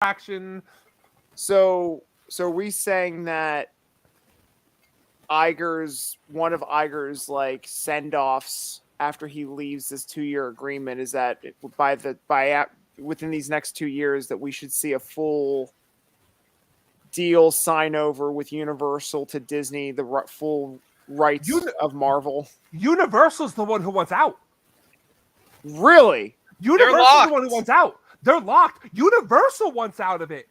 action. So we saying that one of Iger's like send offs after he leaves this 2-year agreement is that within these next 2 years that we should see a full deal sign over with Universal to Disney, the full rights of Marvel. Universal's the one who wants out. Really? Universal's the one who wants out. They're locked. Universal wants out of it.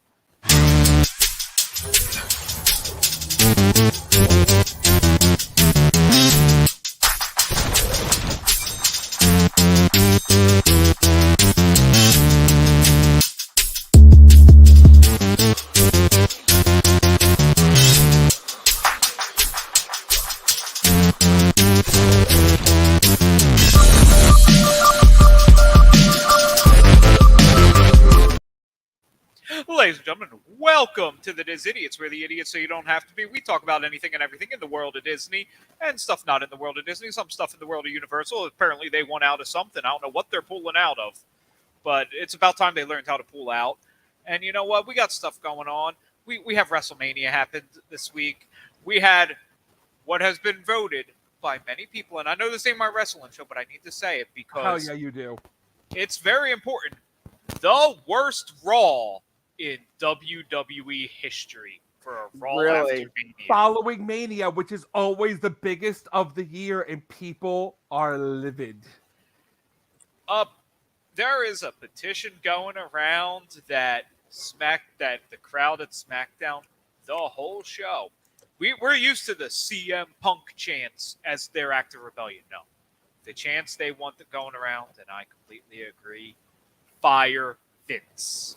Ladies and gentlemen, welcome to the Diz Idiots, where the idiots so you don't have to be. We talk about anything and everything in the world of Disney and stuff not in the world of Disney, some stuff in the world of Universal. Apparently they want out of something. I don't know what they're pulling out of, but it's about time they learned how to pull out. And you know what? We got stuff going on. We have WrestleMania happened this week. We had what has been voted by many people, and I know this ain't my wrestling show, but I need to say it because hell yeah, you do. It's very important. The worst Raw in WWE history for a Raw after Mania. Following Mania, which is always the biggest of the year, and people are livid. There is a petition going around that the crowd at SmackDown, the whole show, we're used to the CM Punk chants as their act of rebellion. No, the chants they want going around, and I completely agree. Fire Vince.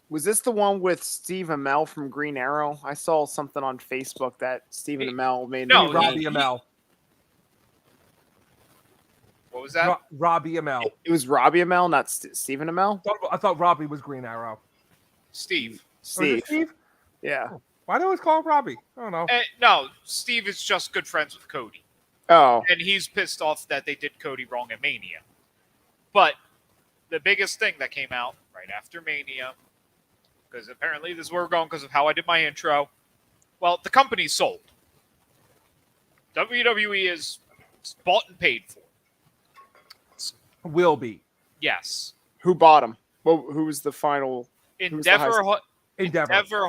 Was this the one with Steve Amell from Green Arrow? I saw something on Facebook that Stephen Amell made. No, Robbie Amell. What was that? Robbie Amell. It was Robbie Amell, not Stephen Amell? I thought Robbie was Green Arrow. Steve. Steve? Yeah. Oh, why do I always call him Robbie? I don't know. No, Steve is just good friends with Cody. Oh. And he's pissed off that they did Cody wrong at Mania. But the biggest thing that came out right after Mania, because apparently this is where we're going because of how I did my intro. Well, the company's sold. WWE is bought and paid for. Will be. Yes. Who bought him? Well, who was the final? Endeavor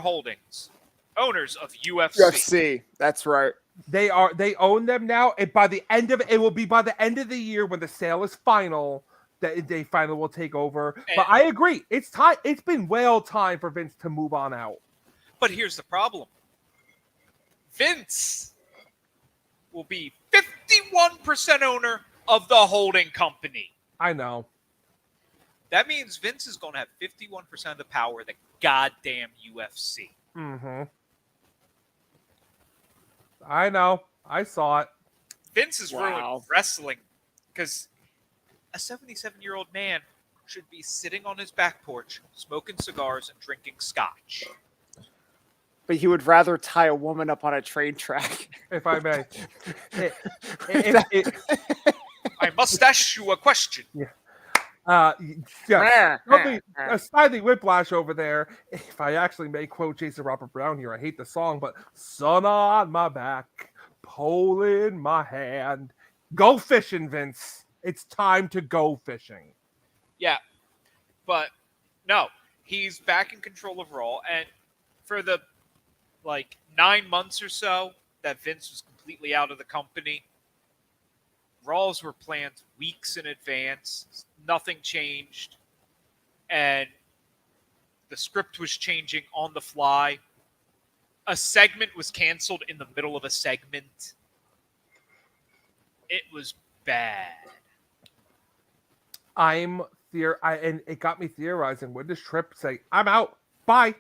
Holdings, owners of UFC. UFC. That's right. They own them now, and by the end of it will be by the end of the year when the sale is final. That they finally will take over. But I agree. It's time. It's been well time for Vince to move on out. But here's the problem. Vince will be 51% owner of the holding company. I know. That means Vince is going to have 51% of the power of the goddamn UFC. Mm-hmm. I know. I saw it. Vince has ruined wrestling because a 77-year-old man should be sitting on his back porch, smoking cigars and drinking scotch. But he would rather tie a woman up on a train track. If I may. I must ask you a question. Yeah. Slightly whiplash over there. If I actually may quote Jason Robert Brown here, I hate the song, but sun on my back, pole in my hand. Go fishing, Vince. It's time to go fishing. Yeah, but no, he's back in control of Raw, and for the 9 months or so that Vince was completely out of the company, Raws were planned weeks in advance. Nothing changed, and the script was changing on the fly. A segment was canceled in the middle of a segment. It was bad. And it got me theorizing. When does Tripp say, "I'm out, bye"?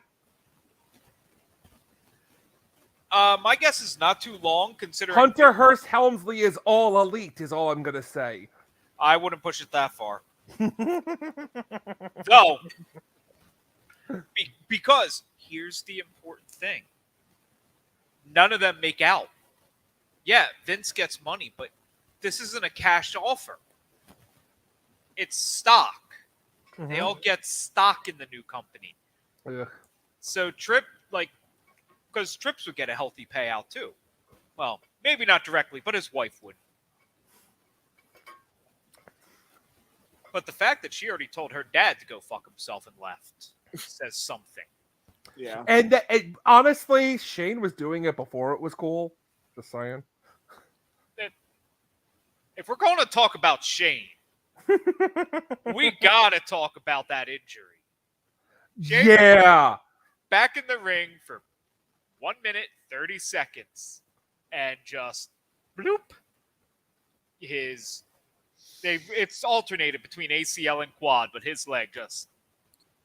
My guess is not too long, considering Hunter Hearst Helmsley is all elite. Is all I'm gonna say. I wouldn't push it that far. No, because here's the important thing: none of them make out. Yeah, Vince gets money, but this isn't a cash offer. It's stock. Mm-hmm. They all get stock in the new company. Ugh. So Tripp, because Trips would get a healthy payout too. Well, maybe not directly, but his wife would. But the fact that she already told her dad to go fuck himself and left says something. Yeah. And honestly, Shane was doing it before it was cool. Just saying. If we're going to talk about Shane, we gotta talk about that injury. Shane Yeah. back in the ring for 1 minute 30 seconds, and just bloop. It's alternated between ACL and quad, but his leg just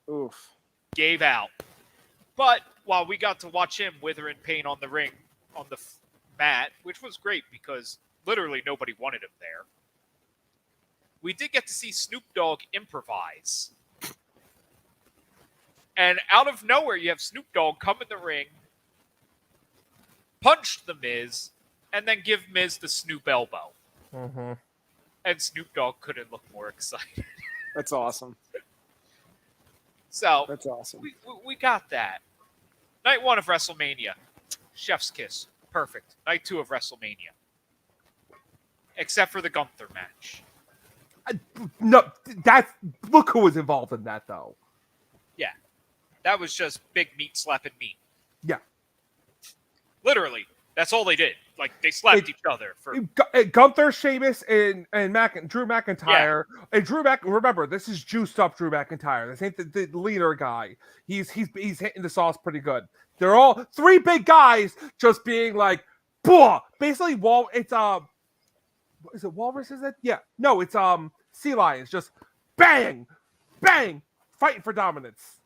Oof. gave out. But while we got to watch him wither in pain on the ring, on the mat, which was great because literally nobody wanted him there, we did get to see Snoop Dogg improvise. And out of nowhere, you have Snoop Dogg come in the ring, punch the Miz, and then give Miz the Snoop elbow. Mm-hmm. And Snoop Dogg couldn't look more excited. That's awesome. So That's awesome. we got that. Night 1 of WrestleMania. Chef's kiss. Perfect. Night 2 of WrestleMania. Except for the Gunther match. No, look who was involved in that though. Yeah. That was just big meat slapping meat. Yeah. Literally. That's all they did. Like, they slapped each other for... Gunther, Sheamus, and Drew McIntyre. Yeah. And remember, this is juiced up Drew McIntyre. This ain't the leader guy. He's hitting the sauce pretty good. They're all three big guys just being like, "Buh!" Basically, it's is it Walrus? Is it? Yeah. No, it's Sea Lions. Just bang, bang, fighting for dominance.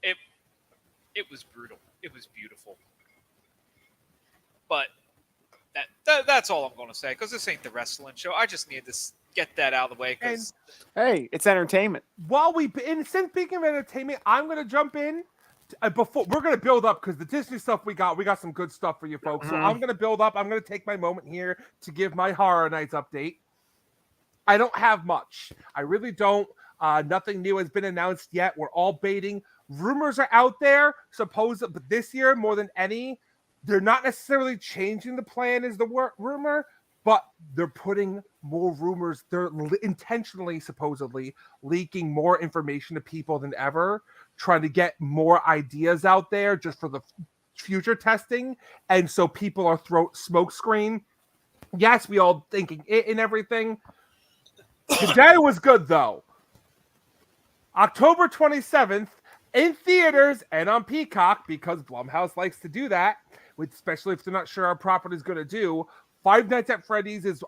It was brutal. It was beautiful. But that's all I'm going to say, because this ain't the wrestling show. I just need to get that out of the way. Because hey, it's entertainment. Since speaking of entertainment, I'm going to jump in. Before we're going to build up, because the Disney stuff we got some good stuff for you folks. So I'm going to build up. I'm going to take my moment here to give my Horror Nights update. I don't have much. I really don't. Nothing new has been announced yet. We're all baiting. Rumors are out there, but this year more than any, they're not necessarily changing the plan as the rumor, but they're putting more rumors. They're intentionally, supposedly, leaking more information to people than ever, trying to get more ideas out there just for the future testing. And so people are smoke screen. Yes, we all thinking it and everything. Today was good, though. October 27th, in theaters and on Peacock, because Blumhouse likes to do that, especially if they're not sure our property is going to do. Five Nights at Freddy's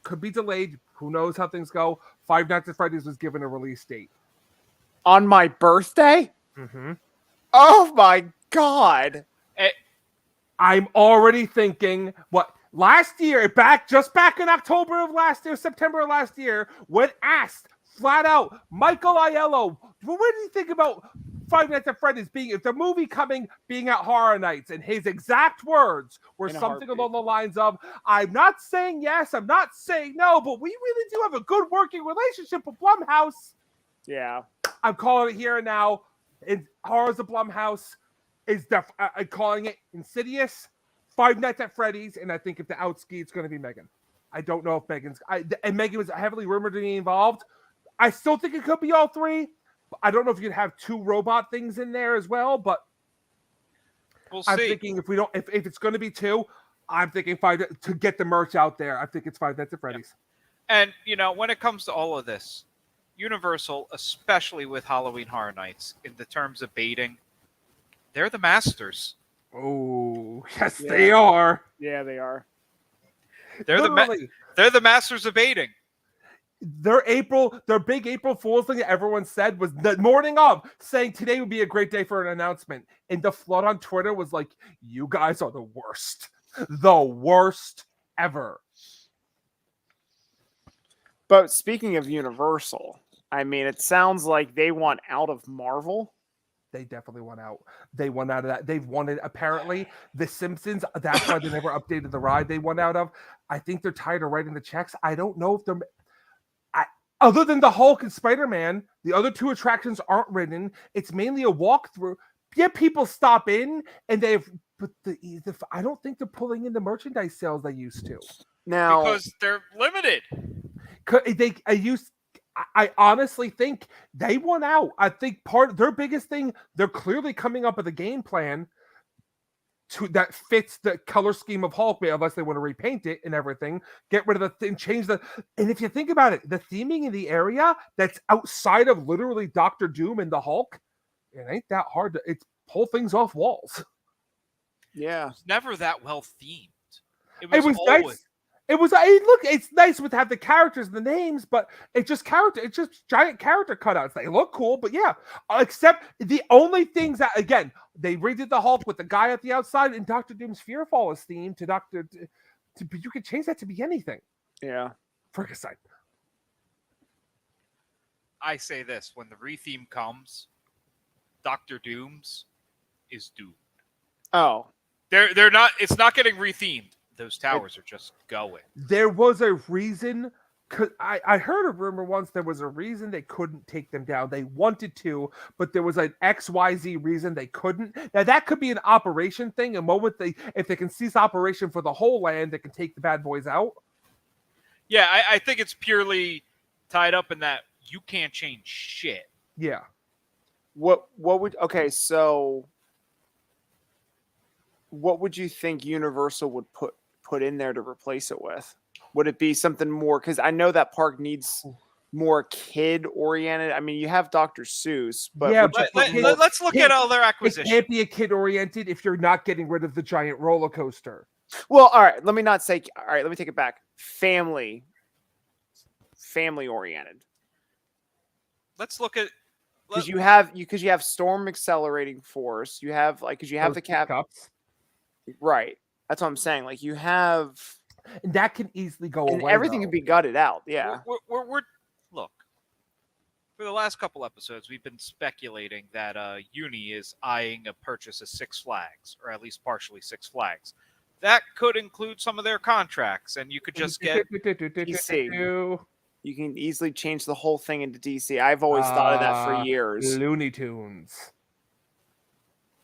could be delayed. Who knows how things go. Five Nights at Freddy's was given a release date. On my birthday? Mm-hmm. Oh my God. I'm already thinking last year, back in October of last year, September of last year, when asked flat out, Michael Aiello, what do you think about Five Nights at Freddy's being at Horror Nights? And his exact words were something along the lines of, I'm not saying yes, I'm not saying no, but we really do have a good working relationship with Blumhouse. Yeah. I'm calling it here and now. In Horrors of Blumhouse is I'm calling it Insidious, Five Nights at Freddy's, and I think if the outski, it's going to be Megan. I don't know if Megan was heavily rumored to be involved. I still think it could be all three. I don't know if you'd have two robot things in there as well, but we'll see. I'm thinking if it's going to be two, I'm thinking five to get the merch out there. I think it's Five Nights at Freddy's. Yeah. And when it comes to all of this, Universal, especially with Halloween Horror Nights, in the terms of baiting, they're the masters. Oh, yes, they are. Yeah, they are. They're the masters of baiting. Their big April Fool's thing that everyone said was the morning of, saying today would be a great day for an announcement. And the flood on Twitter was like, you guys are the worst. The worst ever. But speaking of Universal, I mean, it sounds like they want out of Marvel. They definitely want out. They want out of that. They've wanted, apparently, The Simpsons. That's why they never updated the ride they went out of. I think they're tired of writing the checks. I don't know if they're... Other than the Hulk and Spider-Man, the other two attractions aren't ridden. It's mainly a walkthrough. Yeah, people stop in and but I don't think they're pulling in the merchandise sales they used to. Now, because they're limited. I honestly think they won out. I think part of their biggest thing, they're clearly coming up with a game plan that fits the color scheme of Hulk, unless they want to repaint it and everything, get rid of the thing, change the. And if you think about it, the theming in the area that's outside of literally Doctor Doom and the Hulk, it ain't that hard to. It's pull things off walls. yeah. It's never that well themed. It was always, nice. It was. Look, it's nice with have the characters and the names, but it's just character. It's just giant character cutouts. They look cool, but yeah. Except the only things that again they redid the Hulk with the guy at the outside, and Doctor Doom's Fearfall is themed to Doctor. But you could change that to be anything. Yeah. Frick aside. I say this: when the retheme comes, Doctor Doom's is doomed. Oh, They're not. It's not getting rethemed. Those towers are just going. There was a reason. I heard a rumor once there was a reason they couldn't take them down. They wanted to, but there was an XYZ reason they couldn't. Now that could be an operation thing. A moment if they can cease operation for the whole land, they can take the bad boys out. Yeah, I think it's purely tied up in that you can't change shit. Yeah. what would so what would you think Universal would put in there to replace it with? Would it be something more? Because I know that park needs more kid oriented. I mean, you have Dr. Seuss, but Yeah, let's look at all their It acquisitions. can't be a kid oriented if you're not getting rid of the giant roller coaster. well, all right. Let me not say. All right, let me take it back. Family oriented. Let's look at. Because you have Storm Accelerating Force. You have because you have the cap. Cups. Right. That's what I'm saying. Like you have, And that can easily go and away. everything though. can be gutted out. Yeah. We're look. For the last couple episodes, we've been speculating that Uni is eyeing a purchase of Six Flags, or at least partially Six Flags. That could include some of their contracts, and you could just get. DC. You can easily change the whole thing into DC. I've always thought of that for years. Looney Tunes.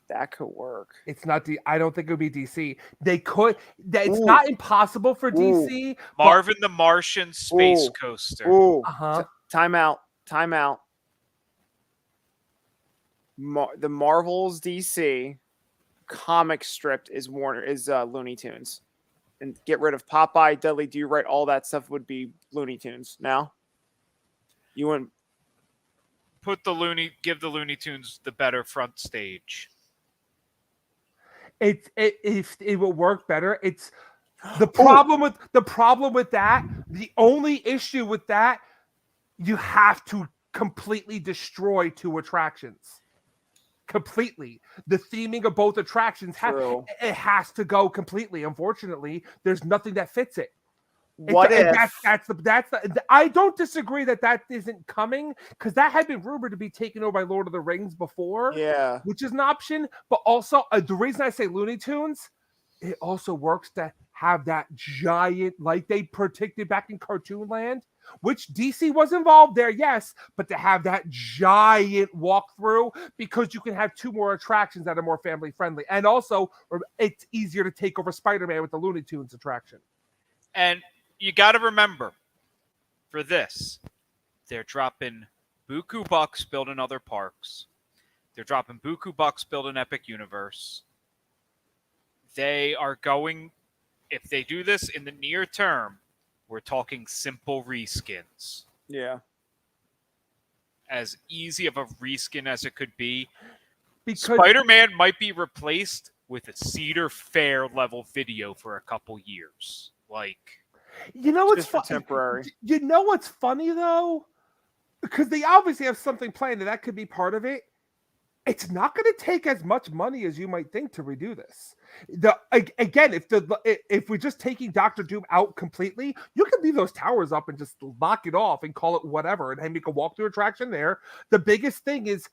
That could work. It's not I don't think it would be DC. They could. It's Ooh. not impossible for DC. Marvin the Martian Space Ooh. Coaster. Ooh. Uh-huh. Time out. The Marvel's DC comic strip is Looney Tunes. And get rid of Popeye, Dudley Do Right, all that stuff would be Looney Tunes. Now, you wouldn't. Give the Looney Tunes the better front stage. It will work better. It's the problem with that. The only issue with that, you have to completely destroy two attractions. Completely. The theming of both attractions it has to go completely. Unfortunately, there's nothing that fits it. What if I don't disagree that isn't coming, because that had been rumored to be taken over by Lord of the Rings before. Yeah. Which is an option, but also the reason I say Looney Tunes, it also works to have that giant, like they predicted back in Cartoon Land, which DC was involved there, yes, but to have that giant walkthrough, because you can have two more attractions that are more family friendly, and also it's easier to take over Spider-Man with the Looney Tunes attraction. And you got to remember, for this, they're dropping buku bucks building other parks. They're dropping buku bucks building Epic Universe. They are going, if they do this in the near term, we're talking simple reskins. Yeah. As easy of a reskin as it could be. Because Spider-Man might be replaced with a Cedar Fair level video for a couple years. Like, you know what's temporary. You know what's funny though? Because they obviously have something planned, and that could be part of it. It's not going to take as much money as you might think to redo this. Again, if we're just taking Doctor Doom out completely, you can leave those towers up and just lock it off and call it whatever, and make a walkthrough attraction there. The biggest thing is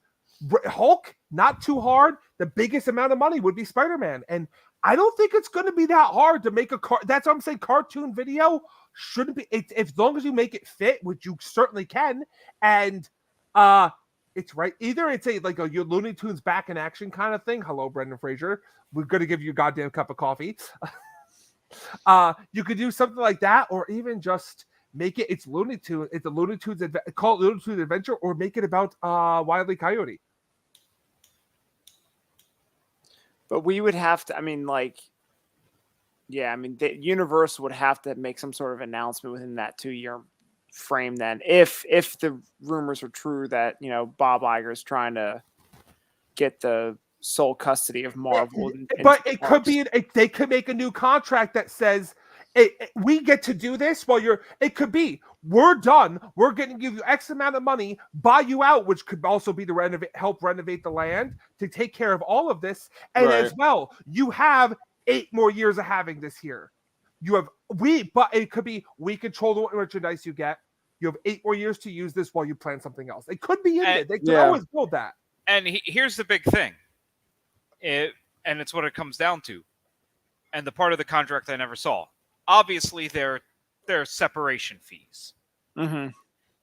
Hulk, not too hard. The biggest amount of money would be Spider-Man, and I don't think it's going to be that hard to make that's what I'm saying. Cartoon video, shouldn't be. As long as you make it fit, which you certainly can, and it's right. Either it's your Looney Tunes back in action kind of thing. Hello, Brendan Fraser. We're gonna give you a goddamn cup of coffee. You could do something like that, or even just make it. It's Looney Tunes. It's a Looney Tunes. Call it Looney Tunes Adventure, or make it about Wile E. Coyote. But we would have to. I mean, the Universal would have to make some sort of announcement within that 2-year frame. Then, if the rumors are true that Bob Iger is trying to get the sole custody of Marvel, but it could be they could make a new contract that says we get to do this while you're. It could be we're done. We're going to give you X amount of money, buy you out, which could also be to help renovate the land to take care of all of this, and as well, you have 8 more years of having this here. You have but it could be we control the merchandise you get. You have 8 more years to use this while you plan something else. It could be in it. They can always build that. And here's the big thing. And it's what it comes down to. And the part of the contract I never saw. Obviously, there are separation fees. Mm-hmm.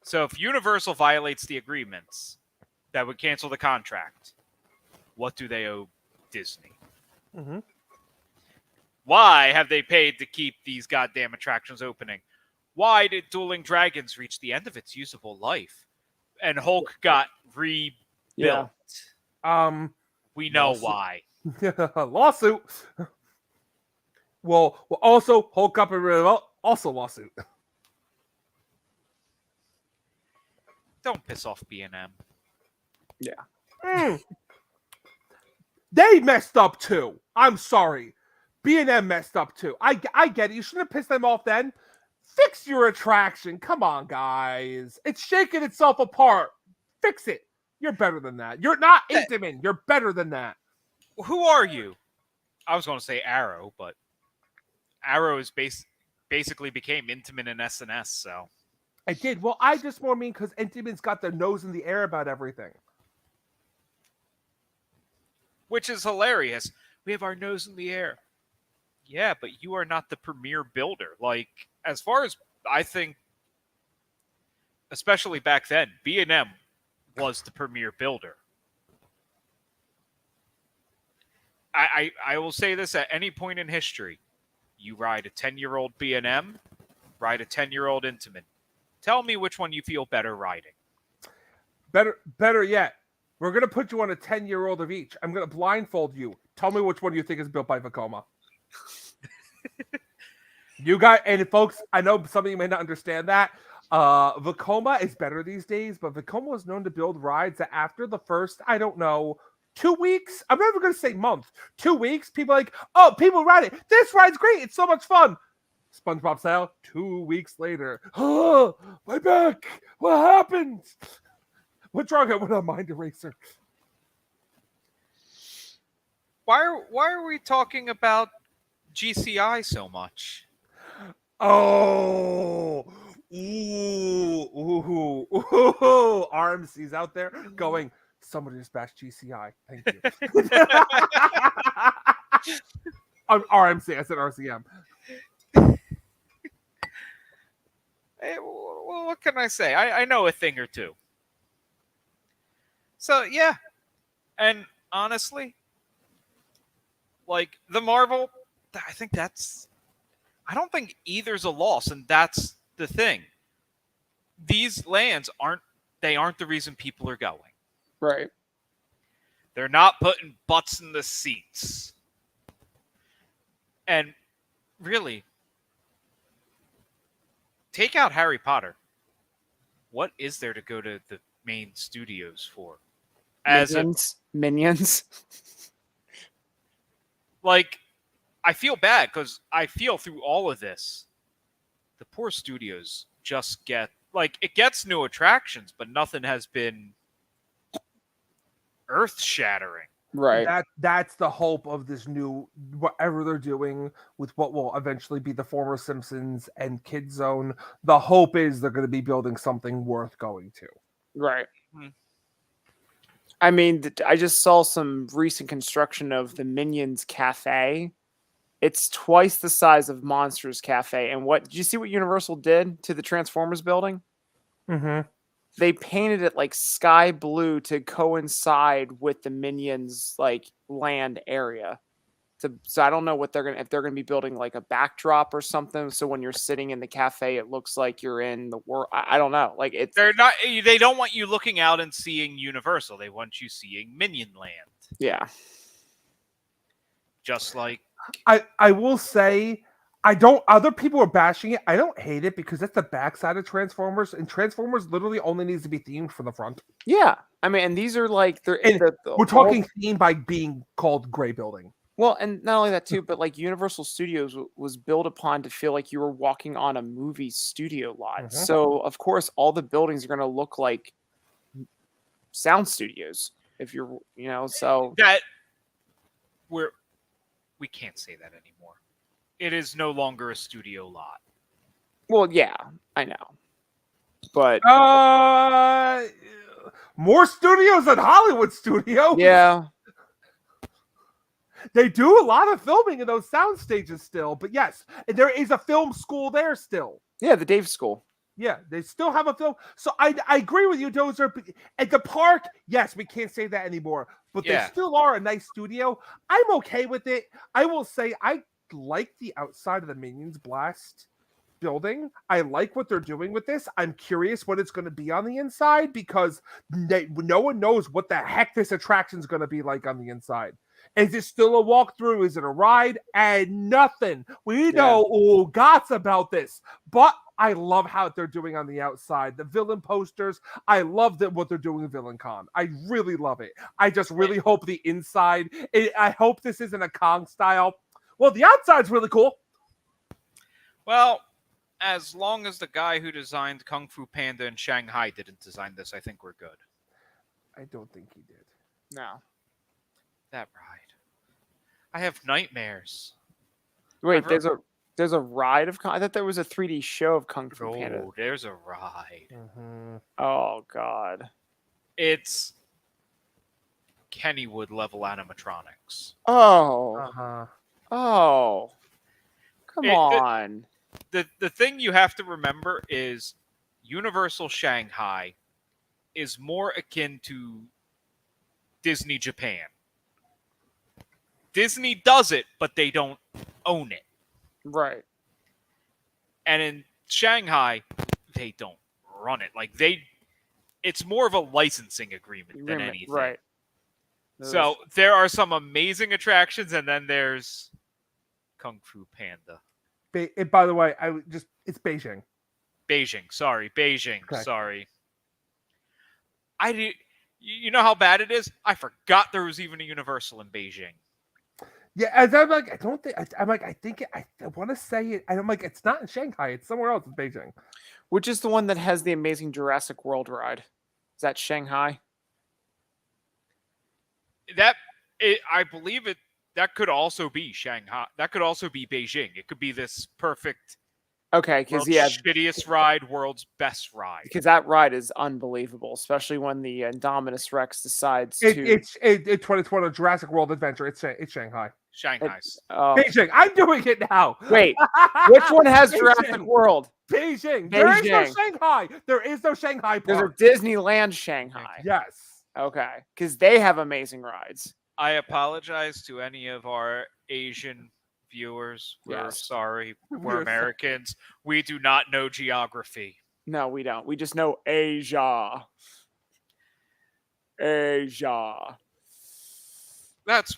So if Universal violates the agreements that would cancel the contract, what do they owe Disney? Mm-hmm. Why have they paid to keep these goddamn attractions opening? Why did Dueling Dragons reach the end of its usable life? And Hulk got rebuilt. Yeah. We know why. Lawsuit. Well, also Hulk up and really well. Also lawsuit. Don't piss off B&M. Yeah. They messed up too. I'm sorry. B&M messed up too. I get it. You shouldn't have pissed them off then. Fix your attraction. Come on, guys. It's shaking itself apart. Fix it. You're better than that. You're not Intamin. You're better than that. Who are you? I was going to say Arrow, but Arrow is basically became Intamin and SNS, so. I did. Well, I just more mean because Intamin's got their nose in the air about everything. Which is hilarious. We have our nose in the air. Yeah, but you are not the premier builder. Like, as far as I think, especially back then, B&M was the premier builder. I will say this at any point in history. You ride a 10-year-old B&M, ride a 10-year-old Intamin. Tell me which one you feel better riding. Better yet, we're going to put you on a 10-year-old of each. I'm going to blindfold you. Tell me which one you think is built by Vekoma. You guys, and folks, I know some of you may not understand that. Vekoma is better these days, but Vekoma was known to build rides that after the first, 2 weeks? I'm never going to say month. 2 weeks? People are like, oh, people ride it. This ride's great. It's so much fun. SpongeBob style, 2 weeks later. Oh, my back. What happened? What's wrong? I want a mind eraser. Why are we talking about GCI so much? Oh, ooh, RMC's out there going, somebody just bashed GCI. Thank you. RMC, I said RCM. Hey, well, what can I say? I know a thing or two. So, yeah. And honestly, like, the Marvel, I think I don't think either's a loss, and that's the thing. These lands aren't the reason people are going. Right. They're not putting butts in the seats. And really, take out Harry Potter. What is there to go to the main studios for? Minions. Like, I feel bad because I feel through all of this, the poor studios just get, like, it gets new attractions, but nothing has been earth-shattering. Right. That's the hope of this new, whatever they're doing with what will eventually be the former Simpsons and Kid Zone. The hope is they're going to be building something worth going to. Right. I mean, I just saw some recent construction of the Minions Cafe, It's twice the size of Monsters Cafe. And did you see what Universal did to the Transformers building? Mm-hmm. They painted it like sky blue to coincide with the Minions like land area. So I don't know if they're gonna be building like a backdrop or something. So when you're sitting in the cafe, it looks like you're in the world. I don't know. Like They're not. They don't want you looking out and seeing Universal. They want you seeing Minion Land. Yeah. Just like I will say, I don't. Other people are bashing it. I don't hate it because that's the backside of Transformers, and Transformers literally only needs to be themed for the front. Yeah. I mean, and these are like And we're talking themed by being called Gray Building. Well, and not only that too, but like Universal Studios was built upon to feel like you were walking on a movie studio lot. Mhm. So of course, all the buildings are going to look like sound studios. If you're, so that, we can't say that anymore. It is no longer a studio lot. well, yeah, I know, but More studios than Hollywood studios. yeah, They do a lot of filming in those sound stages still, but yes, there is a film school there still. yeah, the Dave School. Yeah, they still have a film. So I agree with you, Dozer. At the park, yes, we can't say that anymore, but Yeah. they still are a nice studio. I'm okay with it. I will say I like the outside of the Minions Blast building. I like what they're doing with this. I'm curious what it's going to be on the inside because no one knows what the heck this attraction is going to be like on the inside. Is it still a walkthrough? Is it a ride? And nothing. We know all gots about this, but I love how they're doing on the outside. The villain posters, I love what they're doing with Villain Con. I really love it. I just really hope the inside, I hope this isn't a Kong style. Well, the outside's really cool. Well, as long as the guy who designed Kung Fu Panda in Shanghai didn't design this, I think we're good. I don't think he did. No, That ride. I have nightmares. wait, there's a ride of I thought there was a 3D show of Kung Fu Panda. Oh, there's a ride. Mm-hmm. Oh God. It's Kennywood level animatronics. Oh. Uh-huh. Oh. Come on. The thing you have to remember is Universal Shanghai is more akin to Disney Japan. Disney does it, but they don't own it. Right. And in Shanghai, they don't run it. Like it's more of a licensing agreement than anything. Right. So there are some amazing attractions, and then there's Kung Fu Panda. By the way, it's Beijing. Beijing. Okay. Sorry. You know how bad it is? I forgot there was even a Universal in Beijing. Yeah, as I'm like, I don't think I'm like, I think I want to say it. And I'm like, it's not in Shanghai. It's somewhere else in Beijing. Which is the one that has the amazing Jurassic World ride? Is that Shanghai? I believe it. That could also be Shanghai. That could also be Beijing. It could be this perfect. Okay, because World's shittiest ride, world's best ride. Because that ride is unbelievable, especially when the Indominus Rex decides It's 2020 Jurassic World Adventure. It's Shanghai. Shanghai's. Beijing. I'm doing it now. Wait, which one has Beijing. Jurassic World? Beijing. There is no Beijing. Shanghai. There is no Shanghai There's a park. Disneyland Shanghai. Yes. Okay, because they have amazing rides. I apologize to any of our Asian viewers. We're Yes. sorry. We're We're sorry. Americans. We do not know geography. No, we don't. We just know Asia. Asia. That's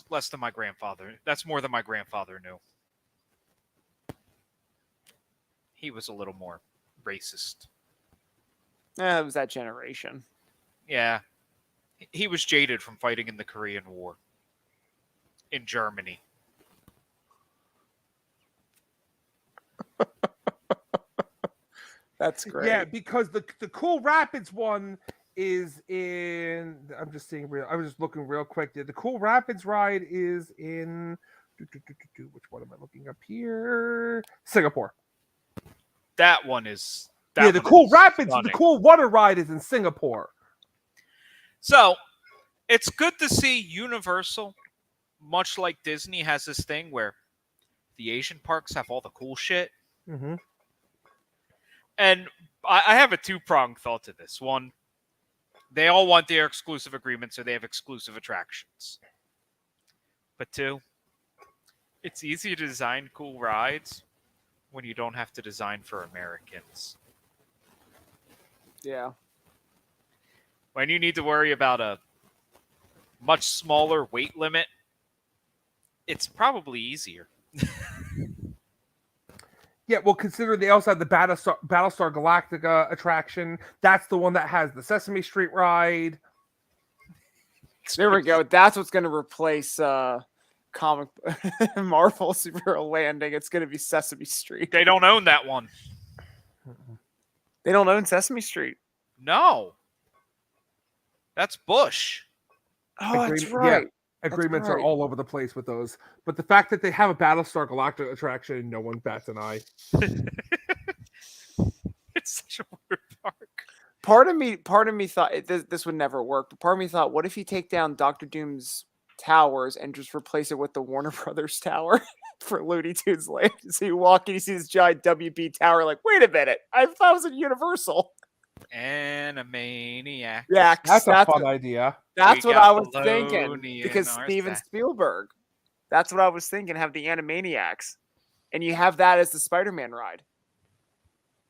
less than my grandfather. That's more than my grandfather knew. He was a little more racist. It was that generation. Yeah. He was jaded from fighting in the Korean War in Germany. That's great. Yeah, because the Cool Rapids one is in. I'm just seeing I was just looking real quick. The Cool Rapids ride is in. Which one am I looking up here? Singapore. That one is. The Cool Rapids, the Cool Water ride is in Singapore. So, it's good to see Universal much like Disney has this thing where the Asian parks have all the cool shit. Mm-hmm. And I have a two-pronged thought to this. One, they all want their exclusive agreements, so they have exclusive attractions. But two, it's easy to design cool rides when you don't have to design for Americans. Yeah. When you need to worry about a much smaller weight limit, it's probably easier. Yeah, well, consider they also have the Battlestar Galactica attraction. That's the one that has the Sesame Street ride. There we go. That's what's going to replace comic Marvel Superhero Landing. It's going to be Sesame Street. They don't own that one. They don't own Sesame Street. No. That's Bush. Oh, that's Agreement- right. yeah. Agreements are right. all over the place with those. But the fact that they have a Battlestar Galactica attraction, no one bats an eye. It's such a weird park. Part of me thought this would never work. But part of me thought, what if you take down Doctor Doom's towers and just replace it with the Warner Brothers Tower for Looney Tunes Land? So you walk and you see this giant WB tower, like, wait a minute, I thought it was at Universal. Animaniac. Yeah, That's a fun what, idea. that's We what got I was Baloney thinking in because our Steven set. Spielberg. That's what I was thinking. Have the Animaniacs, and you have that as the Spider-Man ride,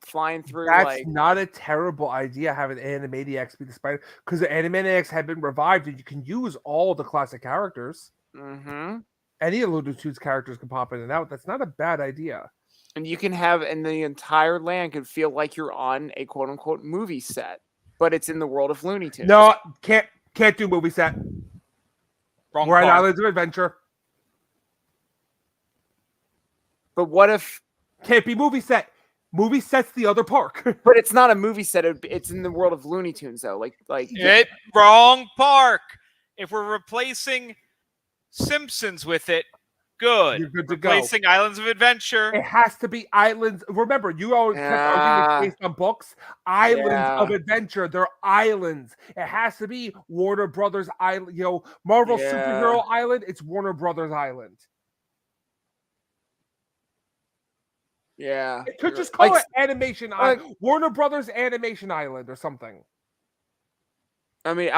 flying through. That's like, not a terrible idea, having Animaniacs be the Spider, because the Animaniacs have been revived and you can use all the classic characters. mm-hmm. Any of Looney Tunes characters can pop in and out. That's not a bad idea. And you can have, and the entire land could feel like you're on a quote unquote movie set, but it's in the world of Looney Tunes. No, can't do movie set. Wrong We're at park. Islands of Adventure. But what if? Can't be movie set. Movie set's the other park. But it's not a movie set. It's in the world of Looney Tunes, though. Like Wrong park. If we're replacing Simpsons with it, good. You're good to go. Replacing Islands of Adventure. It has to be islands. Remember, you always kept Yeah. arguing based on books. Islands Yeah. of Adventure. They're islands. It has to be Warner Brothers Island. Marvel Yeah. Superhero Island. It's Warner Brothers Island. yeah, It could you're just right. call Like, it Animation Island. Warner Brothers Animation Island or something. I mean,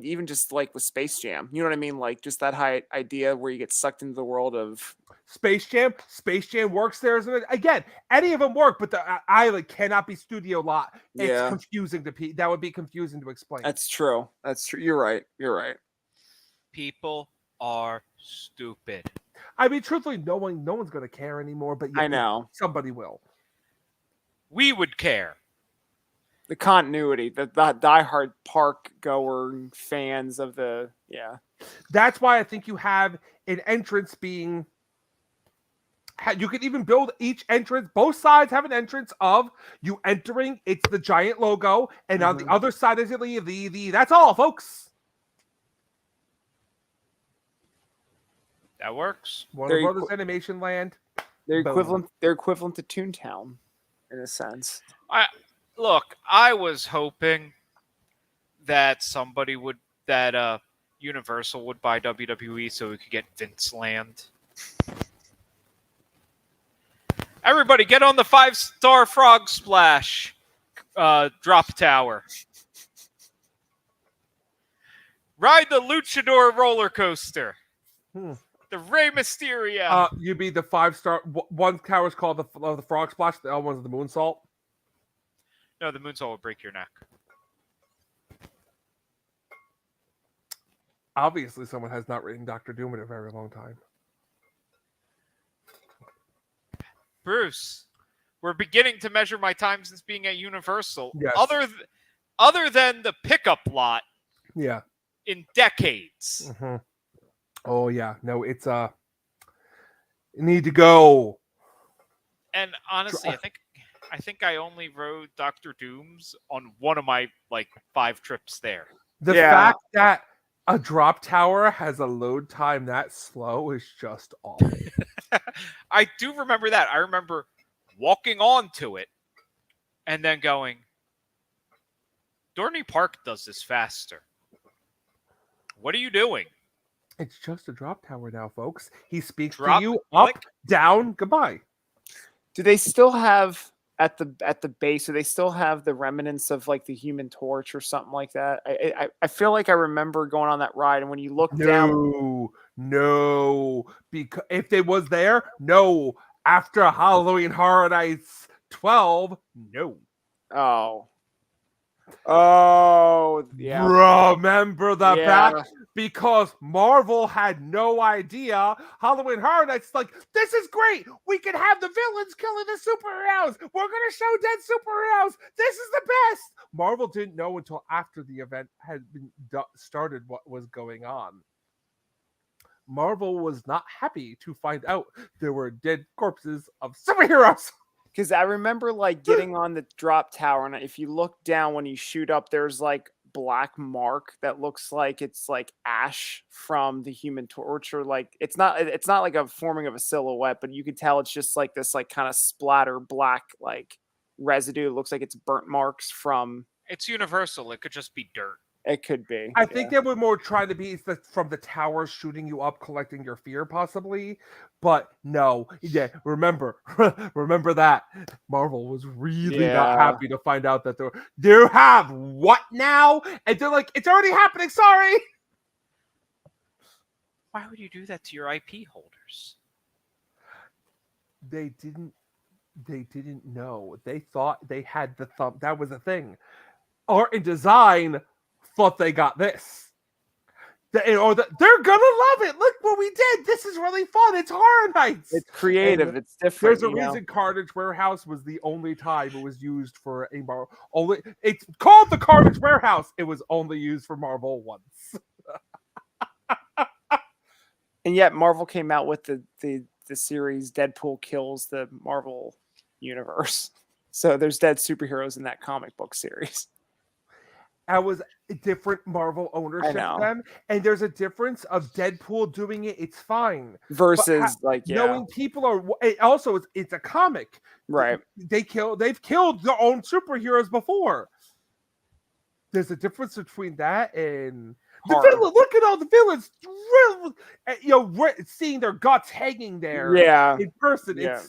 even just like with Space Jam, you know what I mean? Like just that high idea where you get sucked into the world of. Space Jam. Space Jam works there. Again, any of them work, but the island cannot be Studio Lot. It's Yeah. confusing to people. That would be confusing to explain. That's true. That's true. You're right. You're right. People are stupid. I mean, truthfully, no one's going to care anymore. But I know. somebody will. We would care. The continuity, the diehard park goer fans of the That's why I think you have an entrance being. You could even build each entrance. Both sides have an entrance of you entering. It's the giant logo, and on the Mhm. other side is the. That's all, folks. That works. Warner They're Brothers Animation Land. they're Boom. equivalent. They're equivalent to Toontown, in a sense. Look, I was hoping that Universal would buy WWE so we could get Vince Land. Everybody, get on the 5-star Frog Splash drop tower. Ride the Luchador roller coaster. Hmm. The Rey Mysterio. You'd be the 5-star. One tower's called the Frog Splash. The other one's the Moonsault. No, the moonsault will break your neck. Obviously, someone has not written Doctor Doom in a very long time. Bruce, we're beginning to measure my time since being at Universal. Yes. Other than the pickup lot Yeah. in decades. Mm-hmm. Oh yeah. No, it's you need to go. And honestly, I think I only rode Doctor Doom's on one of my 5 trips there. The Yeah. fact that a drop tower has a load time that slow is just awful. I do remember that. I remember walking onto it and then going, Dorney Park does this faster. What are you doing? It's just a drop tower now, folks. He speaks Drop, to you up, click. down, goodbye. Do they still have at the base? Do they still have the remnants of like the Human Torch or something like that? I feel like I remember going on that ride, and when you look down, No, because if it was there, no. After Halloween Horror Nights 12, no. Yeah. Remember the Yeah. back? Because Marvel had no idea. Halloween Horror Nights like, this is great. We can have the villains killing the superheroes. We're gonna show dead superheroes. This is the best. Marvel didn't know until after the event had been started what was going on. Marvel was not happy to find out there were dead corpses of superheroes. Because I remember like getting on the drop tower, and if you look down when you shoot up, there's like black mark that looks like it's like ash from the Human Torch, or like it's not like a forming of a silhouette, but you could tell it's just like this like kind of splatter black like residue. It looks like it's burnt marks from. It's Universal. It could just be dirt. It could be. I think they were more trying to be from the towers shooting you up, collecting your fear, possibly. But no, yeah. Remember that Marvel was really not happy to find out that they have what now, and they're like, it's already happening. Sorry. Why would you do that to your IP holders? They didn't know. They thought they had the thumb. That was the thing. Art and design thought they got this. They're gonna love it. Look what we did. This is really fun. It's Horror Nights. It's creative. It's different. There's a reason Carnage Warehouse was the only time it was used for a Marvel. It's called the Carnage Warehouse. It was only used for Marvel once. And yet Marvel came out with the series Deadpool Kills the Marvel Universe. So there's dead superheroes in that comic book series. I was a different Marvel ownership then, and there's a difference of Deadpool doing it. It's fine versus knowing people are. Also, it's a comic, right? They've killed their own superheroes before. There's a difference between that and the villain. Look at all the villains, seeing their guts hanging there. Yeah, in person. Yeah.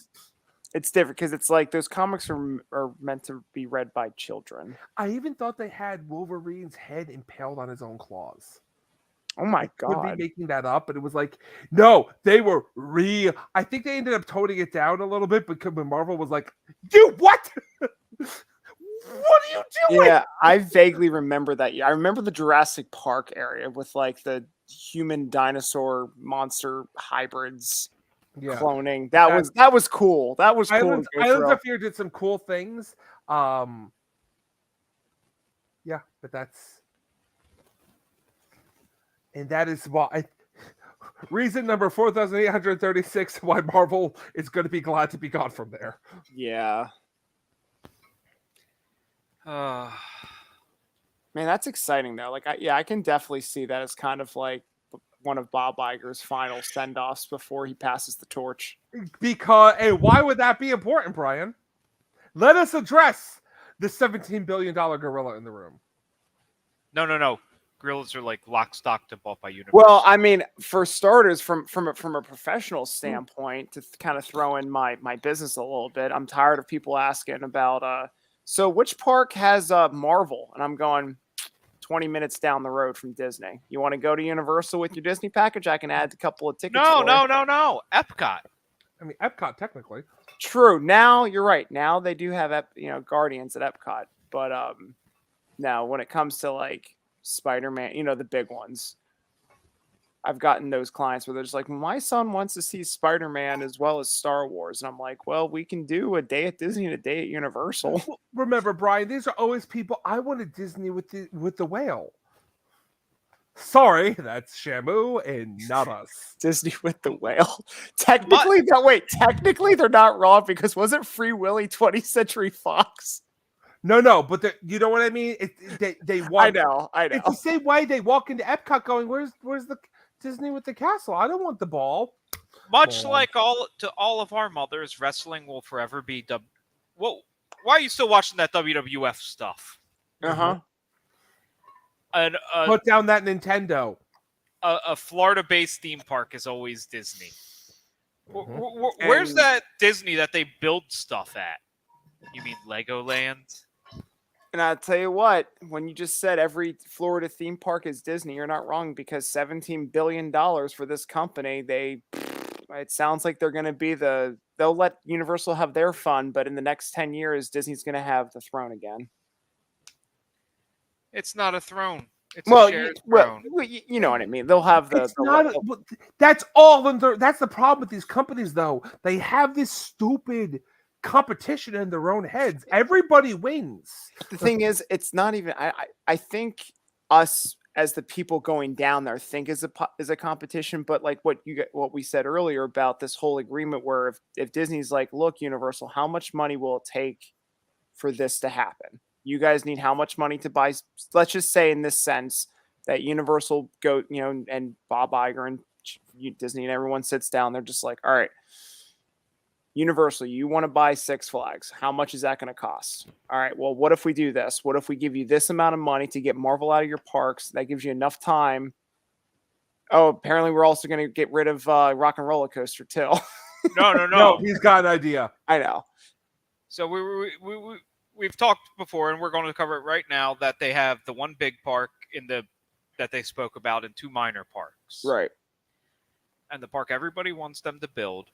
It's different because it's like those comics are meant to be read by children. I even thought they had Wolverine's head impaled on his own claws. Oh my god! Could be making that up, but it was like, no, they were real. I think they ended up toning it down a little bit because when Marvel was like, "Dude, what? What are you doing?" Yeah, I vaguely remember that. I remember the Jurassic Park area with like the human dinosaur monster hybrids. Cloning. That was cool. That was cool. Islands of Fear did some cool things. Yeah, but that is why reason number 4,836 why Marvel is going to be glad to be gone from there. Yeah. Man, that's exciting though. Like, I can definitely see that as kind of like one of Bob Iger's final send-offs before he passes the torch. Because, why would that be important, Brian? Let us address the $17 billion gorilla in the room. No. Gorillas are like lock, stock, and bought by Universal. Well, I mean, for starters, from a professional standpoint, to kind of throw in my business a little bit, I'm tired of people asking about, so which park has Marvel? And I'm going, 20 minutes down the road from Disney. You want to go to Universal with your Disney package? I can add a couple of tickets. No. Epcot. I mean, Epcot technically. True. Now you're right. Now they do have Guardians at Epcot, but now when it comes to like Spider-Man, the big ones, I've gotten those clients where they're just like, my son wants to see Spider-Man as well as Star Wars. And I'm like, well, we can do a day at Disney and a day at Universal. Well, remember, Brian, these are always people. I wanted Disney with the whale. Sorry, that's Shamu and not us. Disney with the whale. Technically, technically they're not wrong because wasn't Free Willy 20th Century Fox? No, but you know what I mean? They walk. I know. It's the same way they walk into Epcot going, where's the Disney with the castle? I don't want the ball. Much like all of our mothers, wrestling will forever be Well, why are you still watching that WWF stuff? Uh-huh. And put down that Nintendo. a Florida-based theme park is always Disney. Mhm. Where's And- that Disney that they build stuff at? You mean Legoland? And I'll tell you what, when you just said every Florida theme park is Disney, you're not wrong, because $17 billion for this company, it sounds like they're going to be they'll let Universal have their fun, but in the next 10 years, Disney's going to have the throne again. It's not a throne. It's Well, a shared well, throne. you know what I mean. They'll have the. It's not. That's all. That's the problem with these companies, though. They have this stupid competition in their own heads. Everybody wins. The thing is, it's not even. I think us as the people going down there think is a competition, but like what we said earlier about this whole agreement, where if Disney's like, look, Universal, how much money will it take for this to happen? You guys need how much money to buy? Let's just say in this sense that Universal go, and Bob Iger and Disney and everyone sits down. They're just like, all right, Universal, you want to buy Six Flags. How much is that going to cost? All right, well, what if we do this? What if we give you this amount of money to get Marvel out of your parks? That gives you enough time. Oh, apparently we're also going to get rid of Rock and Roller Coaster too. No. No, he's got an idea. I know. So we've talked before, and we're going to cover it right now, that they have the one big park that they spoke about and two minor parks. Right. And the park everybody wants them to build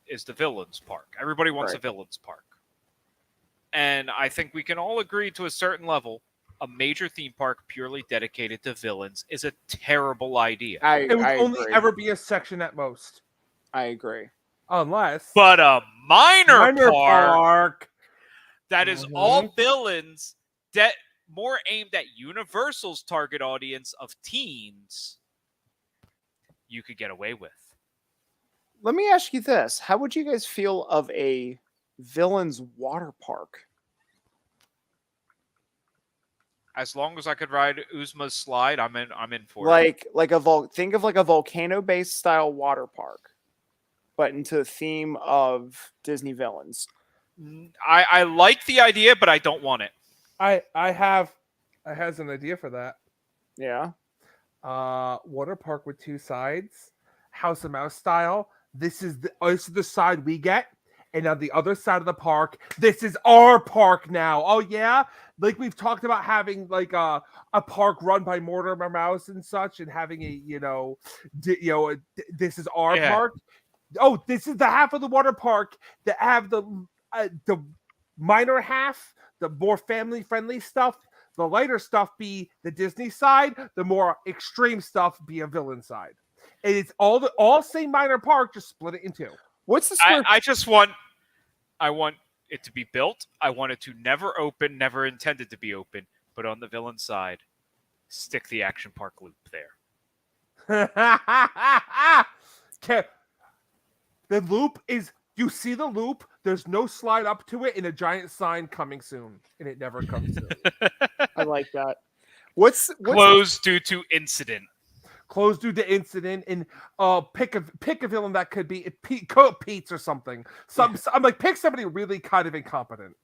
is the Villains Park. Everybody wants a Right. Villains Park. And I think we can all agree to a certain level, a major theme park purely dedicated to villains is a terrible idea. It would I only agree. ever be a section at most, I agree. unless But a minor park park. that is Mhm. all villains, more aimed at Universal's target audience of teens, you could get away with. Let me ask you this: how would you guys feel of a villains water park? As long as I could ride Uzma's slide, I'm in for it. Think of like a volcano-based style water park, but into the theme of Disney villains. I like the idea, but I don't want it. I has an idea for that. Yeah. Water park with two sides, House of Mouse style. This is the side we get, and on the other side of the park, this is our park now. Oh yeah, like we've talked about having like a park run by Mortimer Mouse and such, and having this is our Yeah. park. Oh, this is the half of the water park that have the minor half, the more family friendly stuff. The lighter stuff be the Disney side, the more extreme stuff be a villain side. And it's all same minor park, just split it in two. What's the square? I want it to be built. I want it to never open, never intended to be open. But on the villain side, stick the action park loop there. Okay. The loop is, you see the loop, there's no slide up to it, and a giant sign coming soon. And it never comes soon. I like that. What's Closed due to incident. Closed due to incident, and pick a villain that could be Pete or something. I'm like, pick somebody really kind of incompetent.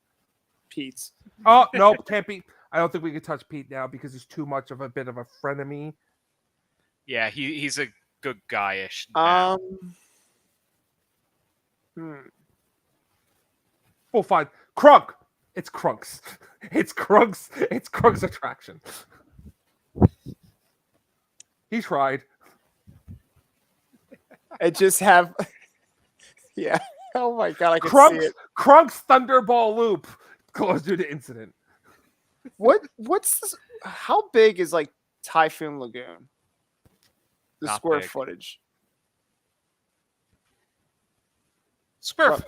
Pete's? Oh no, can't be. I don't think we can touch Pete now because he's too much of a bit of a frenemy. Yeah, he's a good guy-ish. Now. Well, fine. Krunk. It's Krunks. It's Krunks. It's Krunks attraction. He tried. I just have. Yeah. Oh my god, I can see Krunks. it. Krunks Thunderball loop. Closed due to incident. What's this? How big is like Typhoon Lagoon? The Not square big. footage. Square. Well-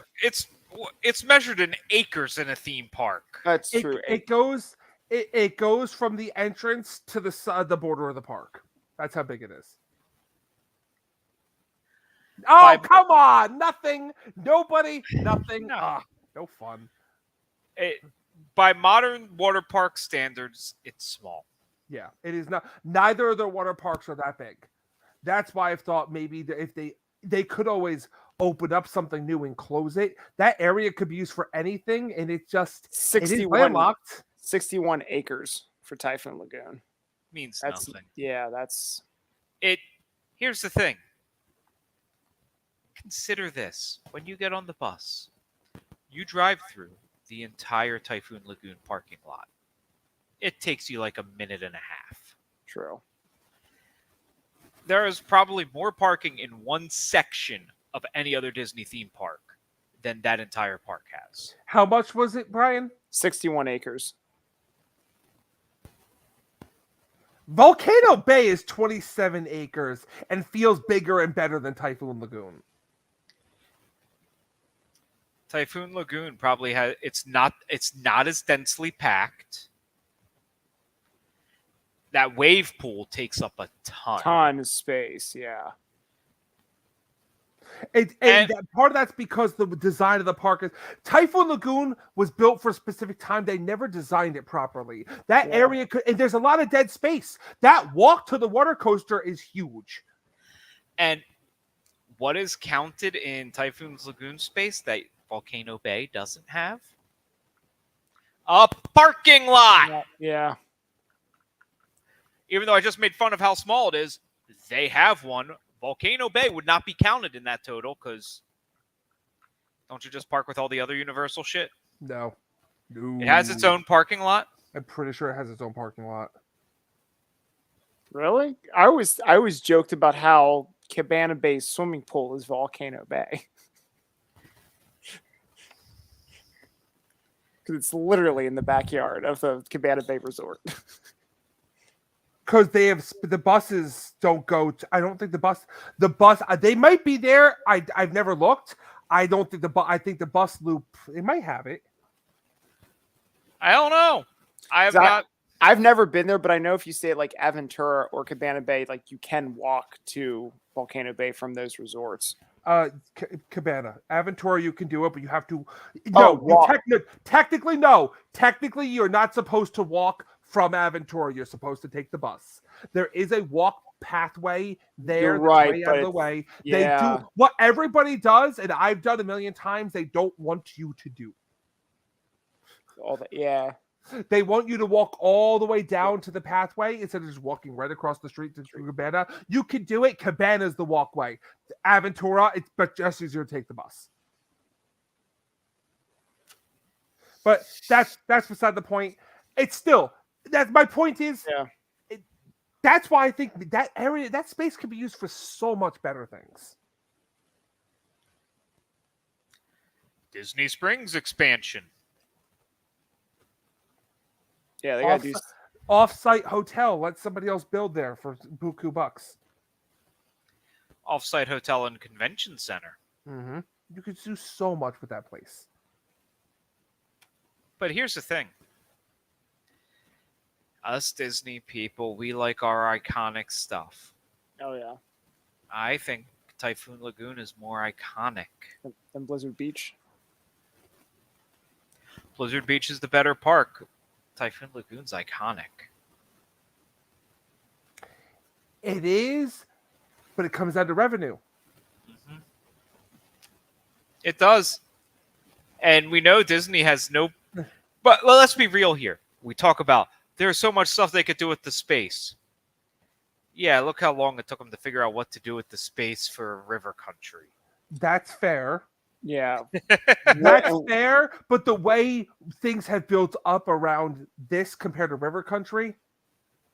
It's measured in acres in a theme park. That's true. It goes from the entrance to the border of the park. That's how big it is. Oh, come on! Nothing. Nobody. Nothing. No. No fun. By modern water park standards, it's small. Yeah, it is not. Neither of their water parks are that big. That's why I thought maybe if they could always open up something new and close it. That area could be used for anything, and it just it is 61 Here's the thing. Consider this. When you get on the bus, you drive through the entire Typhoon Lagoon parking lot. It takes you like a minute and a half. True. There is probably more parking in one section of any other Disney theme park than that entire park has. How much was it, Brian? 61 acres. Volcano Bay is 27 acres and feels bigger and better than Typhoon Lagoon. Typhoon Lagoon probably has it's not as densely packed. That wave pool takes up a ton. Of space, yeah. And And- part of that's because the design of the park is Typhoon Lagoon was built for a specific time. They never designed it properly. That Yeah. area could, and there's a lot of dead space. That walk to the water coaster is huge. And what is counted in Typhoon's Lagoon space that Volcano Bay doesn't have? A parking lot! Yeah. Even though I just made fun of how small it is, they have one. Volcano Bay would not be counted in that total because don't you just park with all the other Universal shit? No. It has its own parking lot. I'm pretty sure it has its own parking lot. Really? I always joked about how Cabana Bay's swimming pool is Volcano Bay. Because it's literally in the backyard of the Cabana Bay Resort. Because they have the buses don't go. I don't think the bus. They might be there. I've never looked. I don't think I think the bus loop. It might have it. I don't know. I have Is that- not. I've never been there, but I know if you stay at like Aventura or Cabana Bay, like you can walk to Volcano Bay from those resorts. Cabana, Aventura, you can do it, but you have to. Oh, No, walk. technically, no. Technically, you're not supposed to walk from Aventura. You're supposed to take the bus. There is a walk pathway there. You're that's right, way but out of the it's- way. yeah. They do what everybody does, and I've done a million times. They don't want you to do. All that, yeah. They want you to walk all the way down to the pathway instead of just walking right across the street to Cabana. You can do it. Cabana's the walkway. Aventura, it's but just easier to take the bus. But that's beside the point. It's still that's my point is Yeah. that's why I think that area, that space could be used for so much better things. Disney Springs expansion. Yeah, they gotta do Off-site hotel. Let somebody else build there for buku bucks. Offsite hotel and convention center. Mm-hmm. You could do so much with that place. But here's the thing. Us Disney people, we like our iconic stuff. Oh yeah. I think Typhoon Lagoon is more iconic. And Blizzard Beach. Blizzard Beach is the better park. Typhoon Lagoon's iconic. It is, but it comes down to revenue. It does. And we know Disney has no... But let's be real here. We talk about there's so much stuff they could do with the space. Yeah, look how long it took them to figure out what to do with the space for River Country. That's fair. Yeah. That's fair, but the way things have built up around this compared to River Country,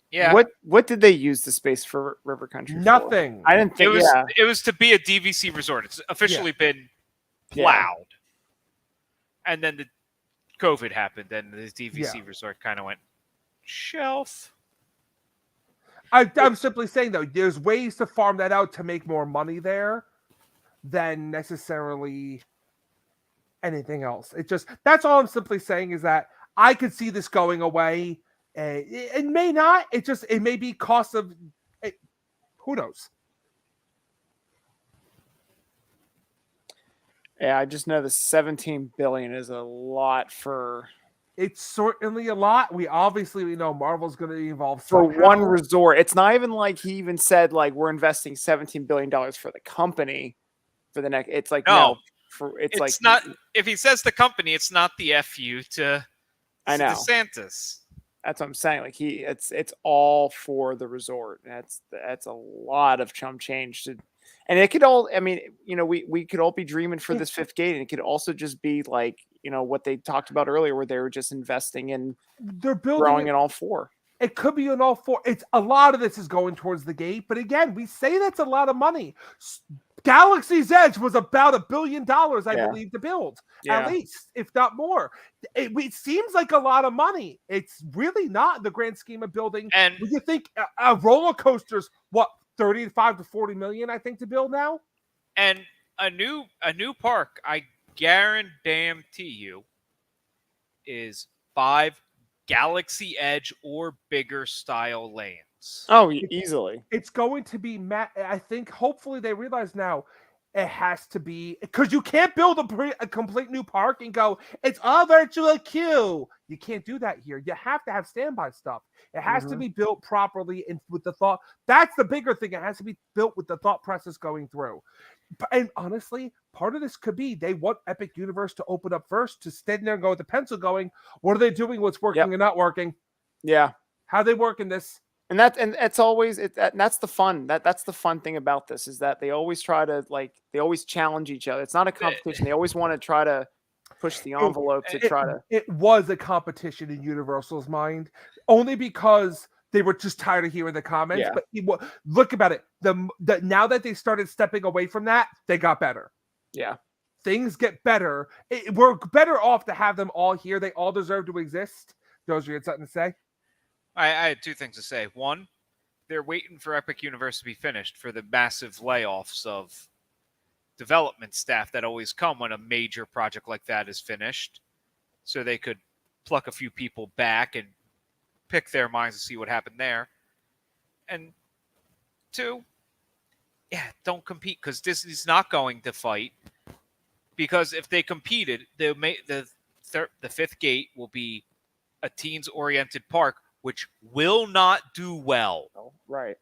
Yeah. What did they use the space for River Country for? nothing. I didn't It think. was Yeah. it was to be a DVC resort. It's officially been Yeah. plowed. And then the COVID happened and the DVC Yeah. resort kind of went shelf. I'm simply saying though, there's ways to farm that out to make more money there than necessarily anything else. It just that's all I'm simply saying is that I could see this going away. It may not. It may be cost of. Who knows? Yeah, I just know the 17 billion is a lot for It's certainly a lot. We know Marvel's going to evolve for somehow. one resort. It's not even like he even said like we're investing 17 billion dollars for the company for the next. It's like No. it's like not if he says the company, it's not the FU to I know. DeSantis. That's what I'm saying. Like it's all for the resort. That's a lot of chump change to, and it could all. I mean, we could all be dreaming for this fifth gate, and it could also just be like what they talked about earlier, where they were just investing in They're building growing in all four. It could be an all four. It's a lot of this is going towards the gate, but again, we say that's a lot of money. Galaxy's Edge was about $1 billion, I believe, to build, at least, if not more. It seems like a lot of money. It's really not in the grand scheme of building. And you think a roller coaster's what, 35 to 40 million, I think, to build now. And a new park, I guarantee you, is 5 Galaxy Edge or bigger style lanes. Oh, easily. It's going to be I think hopefully they realize now it has to be, because you can't build a complete new park and go, it's all virtual queue. You can't do that here. You have to have standby stuff. It has to be built properly and with the thought. That's the bigger thing. It has to be built with the thought process going through. And honestly, part of this could be they want Epic Universe to open up first, to stand there and go with the pencil going, what are they doing? What's working and not working? Yeah. How are they working this? And that's always that's the fun. That's the fun thing about this, is that they always try to, like, they always challenge each other. It's not a competition. They always want to try to push the envelope It was a competition in Universal's mind, only because they were just tired of hearing the comments. Yeah. But look about it. Now that they started stepping away from that, they got better. Yeah. Things get better. We're better off to have them all here. They all deserve to exist. Dozer, you had something to say? I had 2 things to say. One, they're waiting for Epic Universe to be finished for the massive layoffs of development staff that always come when a major project like that is finished. So they could pluck a few people back and pick their minds to see what happened there. And 2, don't compete, because Disney's not going to fight. Because if they competed, the 5th gate will be a teens-oriented park, which will not do well. Oh, right.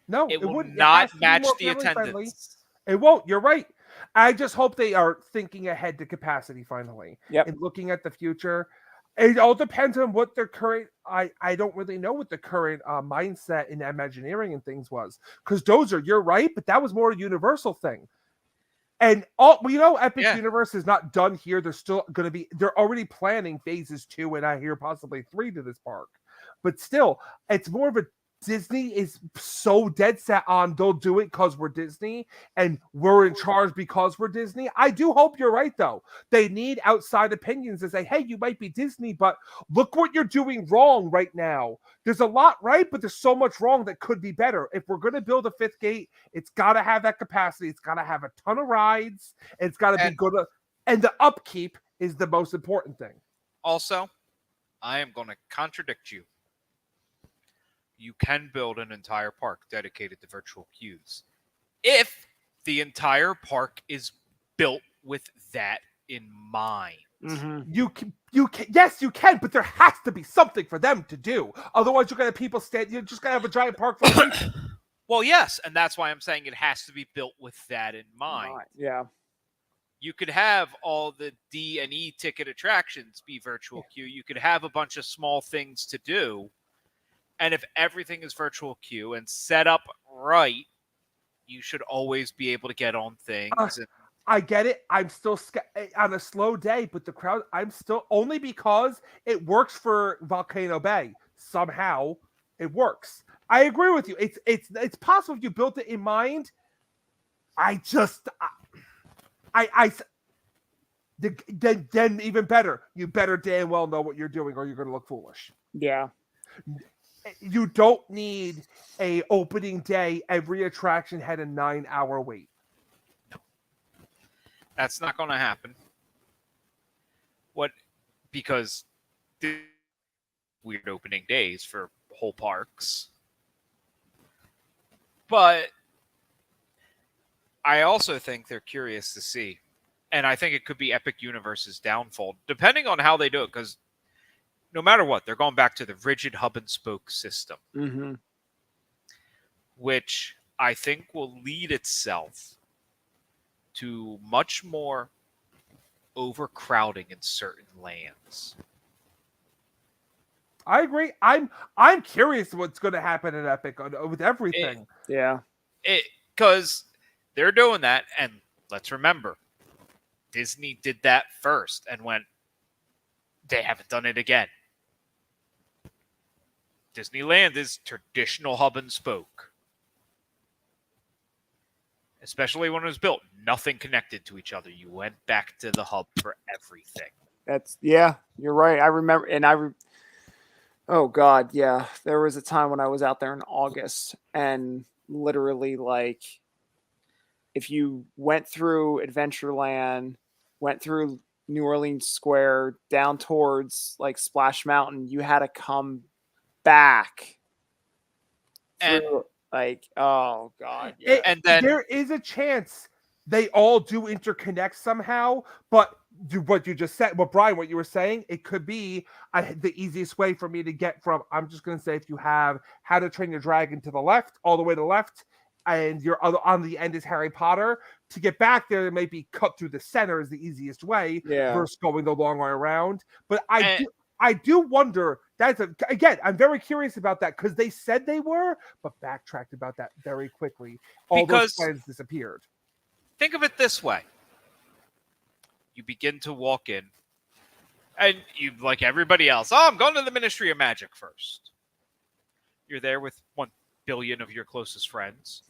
No, it will wouldn't. not match the attendance. It won't. You're right. I just hope they are thinking ahead to capacity finally. Yep. And looking at the future. It all depends on what their current. I don't really know what the current mindset in Imagineering and things was. Because Dozer, you're right, but that was more a Universal thing. And we know Epic Universe is not done here. They're still going to be. They're already planning phases 2 and I hear possibly 3 to this park. But still, it's more of a Disney is so dead set on they'll do it because we're Disney and we're in charge because we're Disney. I do hope you're right, though. They need outside opinions to say, hey, you might be Disney, but look what you're doing wrong right now. There's a lot right, but there's so much wrong that could be better. If we're going to build a 5th gate, it's got to have that capacity. It's got to have a ton of rides. It's got to be good. And the upkeep is the most important thing. Also, I am going to contradict you. You can build an entire park dedicated to virtual queues if the entire park is built with that in mind. Mm-hmm. You can, yes, you can, but there has to be something for them to do. Otherwise, you're gonna have people stand. You're just gonna have a giant park for Well, yes, and that's why I'm saying it has to be built with that in mind. Yeah. You could have all the D and E ticket attractions be virtual queue. You could have a bunch of small things to do. And if everything is virtual queue and set up right, you should always be able to get on things. I get it. I'm still on a slow day, but the crowd, I'm still, only because it works for Volcano Bay. Somehow it works. I agree with you. It's possible if you built it in mind. Then even better. You better damn well know what you're doing or you're going to look foolish. Yeah. You don't need a opening day. Every attraction had a 9-hour wait. That's not going to happen. Because weird opening days for whole parks. But I also think they're curious to see. And I think it could be Epic Universe's downfall, depending on how they do it, because no matter what, they're going back to the rigid hub and spoke system, which I think will lead itself to much more overcrowding in certain lands. I agree. I'm curious what's going to happen in Epic with everything. Yeah. Because they're doing that, and let's remember, Disney did that first and went, they haven't done it again. Disneyland is traditional hub and spoke. Especially when it was built, nothing connected to each other. You went back to the hub for everything. You're right. I remember, oh God, yeah. There was a time when I was out there in August, and literally, like, if you went through Adventureland, went through New Orleans Square, down towards like Splash Mountain, you had to come back And through, like, oh God, yeah. and then there is a chance they all do interconnect somehow, but what you just said, what you were saying, it could be the easiest way for me to get from, I'm just going to say, if you have How to Train Your Dragon to the left, all the way to the left, and your other on the end is Harry Potter, to get back there, it might be cut through the center is the easiest way versus going the long way around. But I do wonder, again, I'm very curious about that because they said they were, but backtracked about that very quickly. All those plans disappeared. Think of it this way. You begin to walk in, and you, like everybody else, I'm going to the Ministry of Magic first. You're there with 1 billion of your closest friends.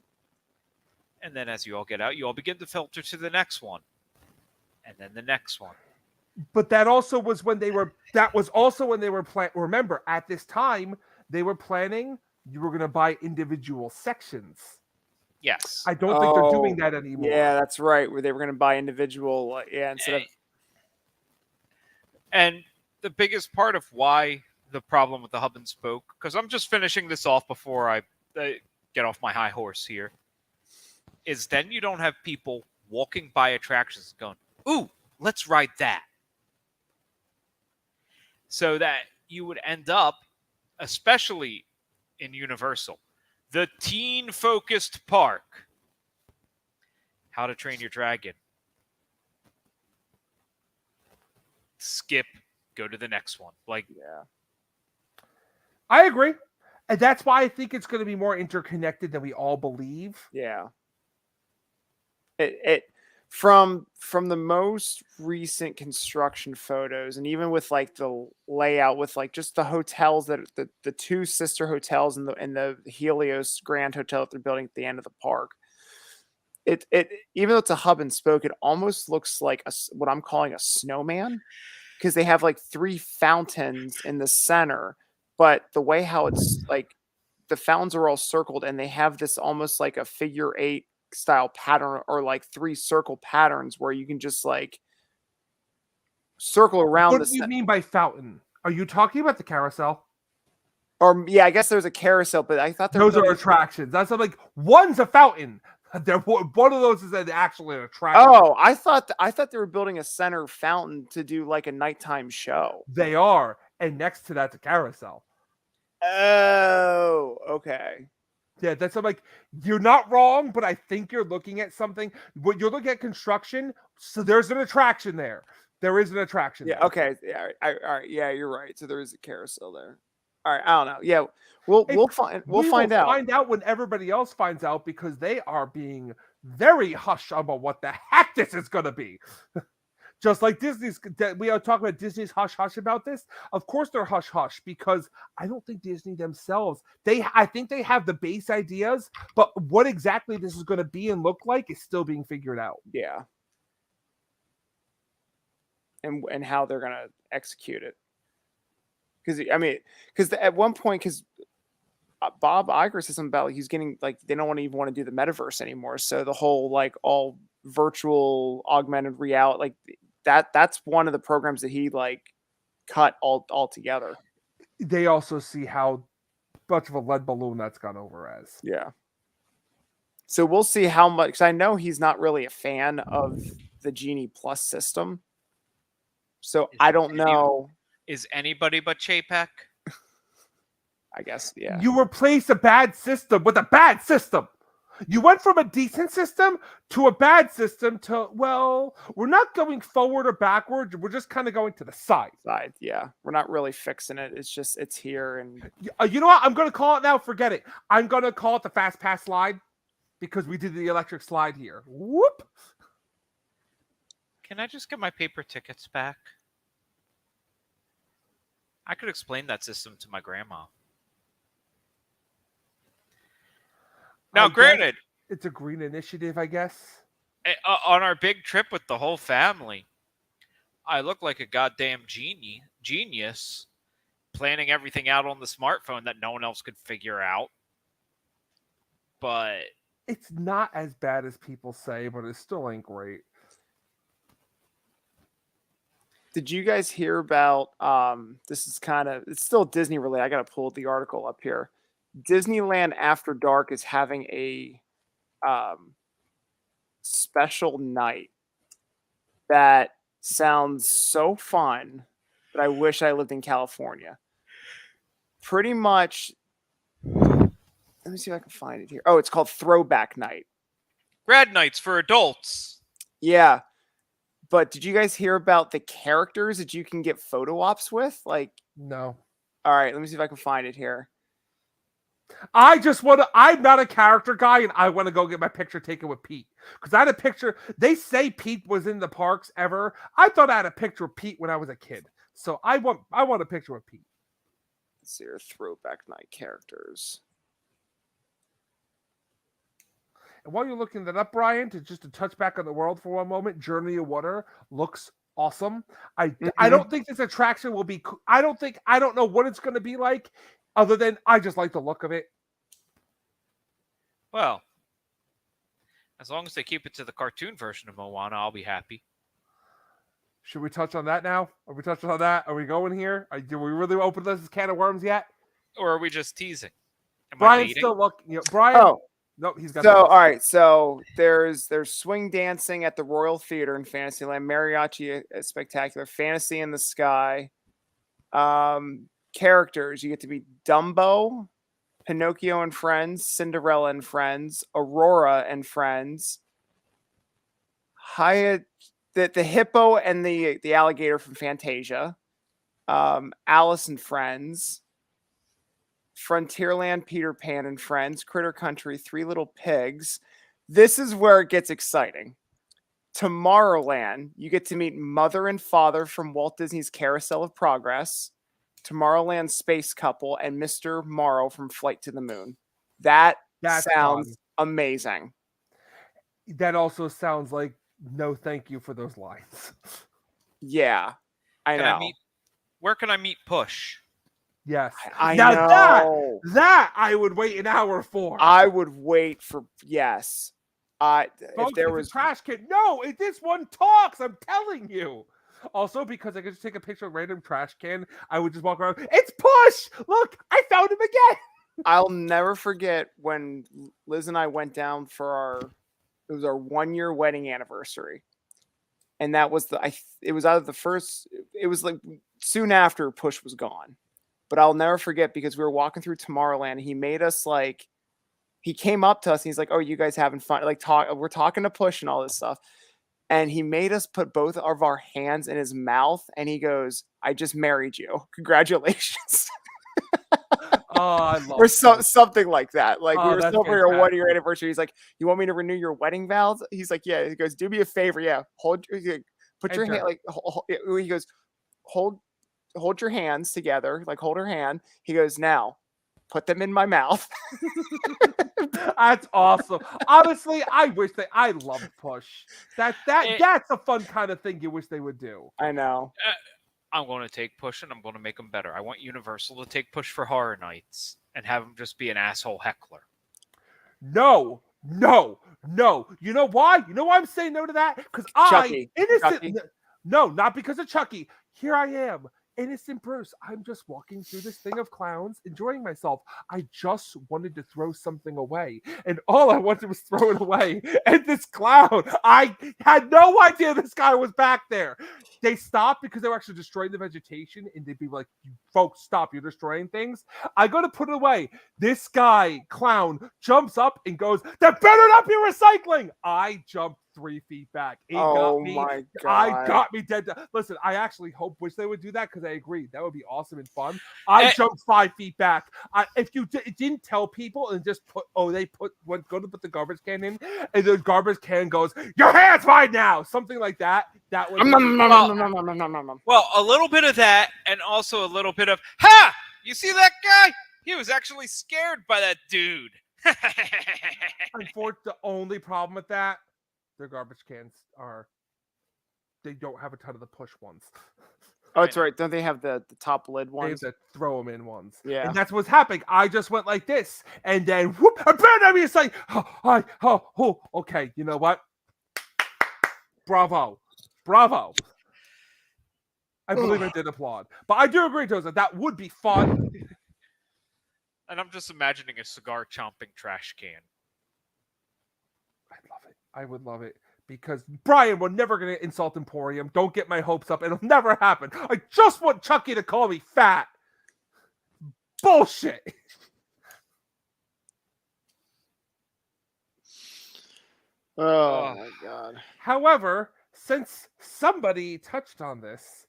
And then as you all get out, you all begin to filter to the next one. And then the next one. But that also was when they were planning. Remember, at this time, they were planning, you were going to buy individual sections. Yes. I don't think they're doing that anymore. Yeah, that's right. Where they were going to buy individual, instead of. And the biggest part of why the problem with the hub and spoke, because I'm just finishing this off before I get off my high horse here, is then you don't have people walking by attractions going, ooh, let's ride that. So that you would end up, especially in Universal, the teen-focused park, How to Train Your Dragon. Skip, go to the next one. Yeah. I agree. And that's why I think it's going to be more interconnected than we all believe. Yeah. It from the most recent construction photos, and even with like the layout, with like just the hotels that the two sister hotels and the Helios Grand Hotel that they're building at the end of the park. It even though it's a hub and spoke, it almost looks like what I'm calling a snowman, because they have like 3 fountains in the center, but the way how it's like the fountains are all circled, and they have this almost like a figure 8 style pattern, or like 3 circle patterns where you can just like circle around. What do you mean by fountain? Are you talking about the carousel? Or yeah, I guess there's a carousel, but I thought those are attractions. That's like one's a fountain. One of those is actually an attraction. Oh, I thought they were building a center fountain to do like a nighttime show. They are, and next to that's a carousel. Oh, okay. Yeah, that's like, you're not wrong, but I think you're looking at something. What you're looking at construction, so there's an attraction there. There is an attraction. Yeah. There. Okay. Yeah. All right. Yeah, you're right. So there is a carousel there. All right. I don't know. Yeah, we'll find out. Find out when everybody else finds out, because they are being very hush about what the heck this is going to be. Just like Disney's, we are talking about Disney's hush hush about this. Of course, they're hush hush, because I don't think Disney themselves. I think they have the base ideas, but what exactly this is going to be and look like is still being figured out. Yeah. And how they're going to execute it. Because at one point, because Bob Iger said something about like, he's getting like, they don't even want to do the metaverse anymore. So the whole like all virtual augmented reality, like that's one of the programs that he like cut all together. They also see how much of a lead balloon that's gone over as. Yeah. So we'll see how much, because I know he's not really a fan of the Genie Plus system. So I don't know. Is anybody but Chapek? I guess, yeah. You replace a bad system with a bad system. You went from a decent system to a bad system to, well, we're not going forward or backward. We're just kind of going to the side. Side, yeah. We're not really fixing it. It's just it's here and You know what? I'm going to call it now. Forget it. I'm going to call it the fast pass slide because we did the electric slide here. Whoop. Can I just get my paper tickets back? I could explain that system to my grandma. Now, I guess granted, it's a green initiative, I guess. on our big trip with the whole family, I look like a goddamn genius planning everything out on the smartphone that no one else could figure out. But It's not as bad as people say, but it still ain't great. did you guys hear about this is kind of it's still Disney related. I gotta pull the article up here. Disneyland After Dark is having a special night that sounds so fun that I wish I lived in California. Pretty much, let me see if I can find it here. Oh, it's called Throwback Night. grad nights for adults. Yeah. But did you guys hear about the characters that you can get photo ops with? Like, No. all right, let me see if I can find it here. I'm not a character guy, and I want to go get my picture taken with Pete. Because I had a picture. They say Pete was in the parks ever. I thought I had a picture of Pete when I was a kid. So I want a picture with Pete. Let's see your Throwback Night characters. And while you're looking that up, Brian, to touch back on the world for one moment, Journey of Water looks awesome. I don't think this attraction will be. I don't know what it's going to be like, other than I just like the look of it. Well, as long as they keep it to the cartoon version of Moana, I'll be happy. Should we touch on that now? Are we touching on that? Are we going here? Do we really open this can of worms yet? Or are we just teasing? Am I Brian's baiting? still looking. Brian. Oh, no, he's got. so the- all right. So there's swing dancing at the Royal Theater in Fantasyland, mariachi spectacular, fantasy in the sky. Characters you get to be Dumbo, Pinocchio and Friends, Cinderella and Friends, Aurora and Friends, Hyatt, the hippo and the alligator from Fantasia, Alice and Friends, Frontierland, Peter Pan and Friends, Critter Country, Three Little Pigs. This is where it gets exciting. Tomorrowland, you get to meet Mother and Father from Walt Disney's Carousel of Progress, Tomorrowland Space Couple, and Mr. Morrow from Flight to the Moon. That That's sounds fun. amazing. That also sounds like no thank you for those lines. Yeah, I Can know. where can I meet Push? Yes. I Now know. That I would wait an hour for. I would wait for yes. Folks, If there it's a was trash can. No, this one talks. I'm telling you. Also, because I could just take a picture of a random trash can, I would just walk around. It's Push. Look, I found him again. I'll never forget when Liz and I went down for it was our 1-year wedding anniversary. And that was it was out of the first, it was like soon after Push was gone. But I'll never forget because we were walking through Tomorrowland and he made us he came up to us and he's like, "Oh, you guys having fun?" We're talking to Push and all this stuff. And he made us put both of our hands in his mouth and he goes, "I just married you. Congratulations." Oh, I love Or it. something like that. Like we Oh, were that's celebrating our 1-year fantastic. anniversary. He's like, "You want me to renew your wedding vows?" He's like, "Yeah." He goes, "Do me a favor. Yeah. Put your hand Enter. he goes, hold your hands together. Like hold her hand." He goes, "Now put them in my mouth." That's awesome. Honestly, I love Push. That's a fun kind of thing you wish they would do. I know. I'm going to take Push and I'm going to make them better. I want Universal to take Push for Horror Nights and have him just be an asshole heckler. No. You know why? You know why I'm saying no to that? Because Chucky. innocent. Chucky. No, not because of Chucky. Here I am, innocent Bruce. I'm just walking through this thing of clowns, enjoying myself. I just wanted to throw something away. And all I wanted was throw it away. And this clown, I had no idea this guy was back there. They stopped because they were actually destroying the vegetation, and they'd be like, "You folks, stop, you're destroying things." I go to put it away. This guy, clown, jumps up and goes, "That better not be recycling." I jumped 3 feet back. It got me. my I got me dead. Listen, I actually wish they would do that because I agree. That would be awesome and fun. I jumped 5 feet back. If you didn't tell people and just go to put the garbage can in, and the garbage can goes, "Your hand's mine now," something like that. That would Well, a little bit of that, and also a little bit of, "Ha! You see that guy? He was actually scared by that dude." Unfortunately, the only problem with that, their garbage cans they don't have a ton of the push ones. Oh, that's right. Don't they have the top lid They have ones? to throw them in ones. Yeah. And that's what's happening. I just went like this, and then whoop, it's like, okay, you know what? Bravo. I believe I did applaud. But I do agree, Joseph, that would be fun. And I'm just imagining a cigar chomping trash can. I'd love it. I would love it. Because Brian, we're never going to insult Emporium. Don't get my hopes up. It'll never happen. I just want Chucky to call me fat. Bullshit. Oh my God. However, since somebody touched on this,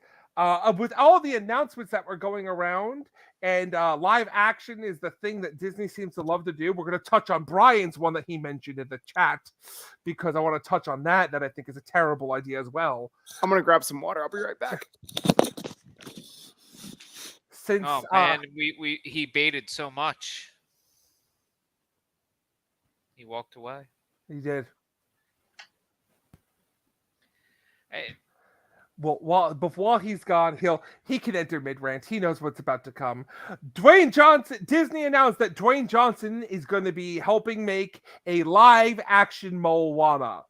with all the announcements that were going around, and live action is the thing that Disney seems to love to do, we're going to touch on Brian's one that he mentioned in the chat, because I want to touch on that I think is a terrible idea as well. I'm going to grab some water. I'll be right back. Since, Oh man, he baited so much. He walked away. He did. Hey, Well, while he's gone, he can enter mid-rant. He knows what's about to come. Dwayne Johnson. Disney announced that Dwayne Johnson is going to be helping make a live-action Moana.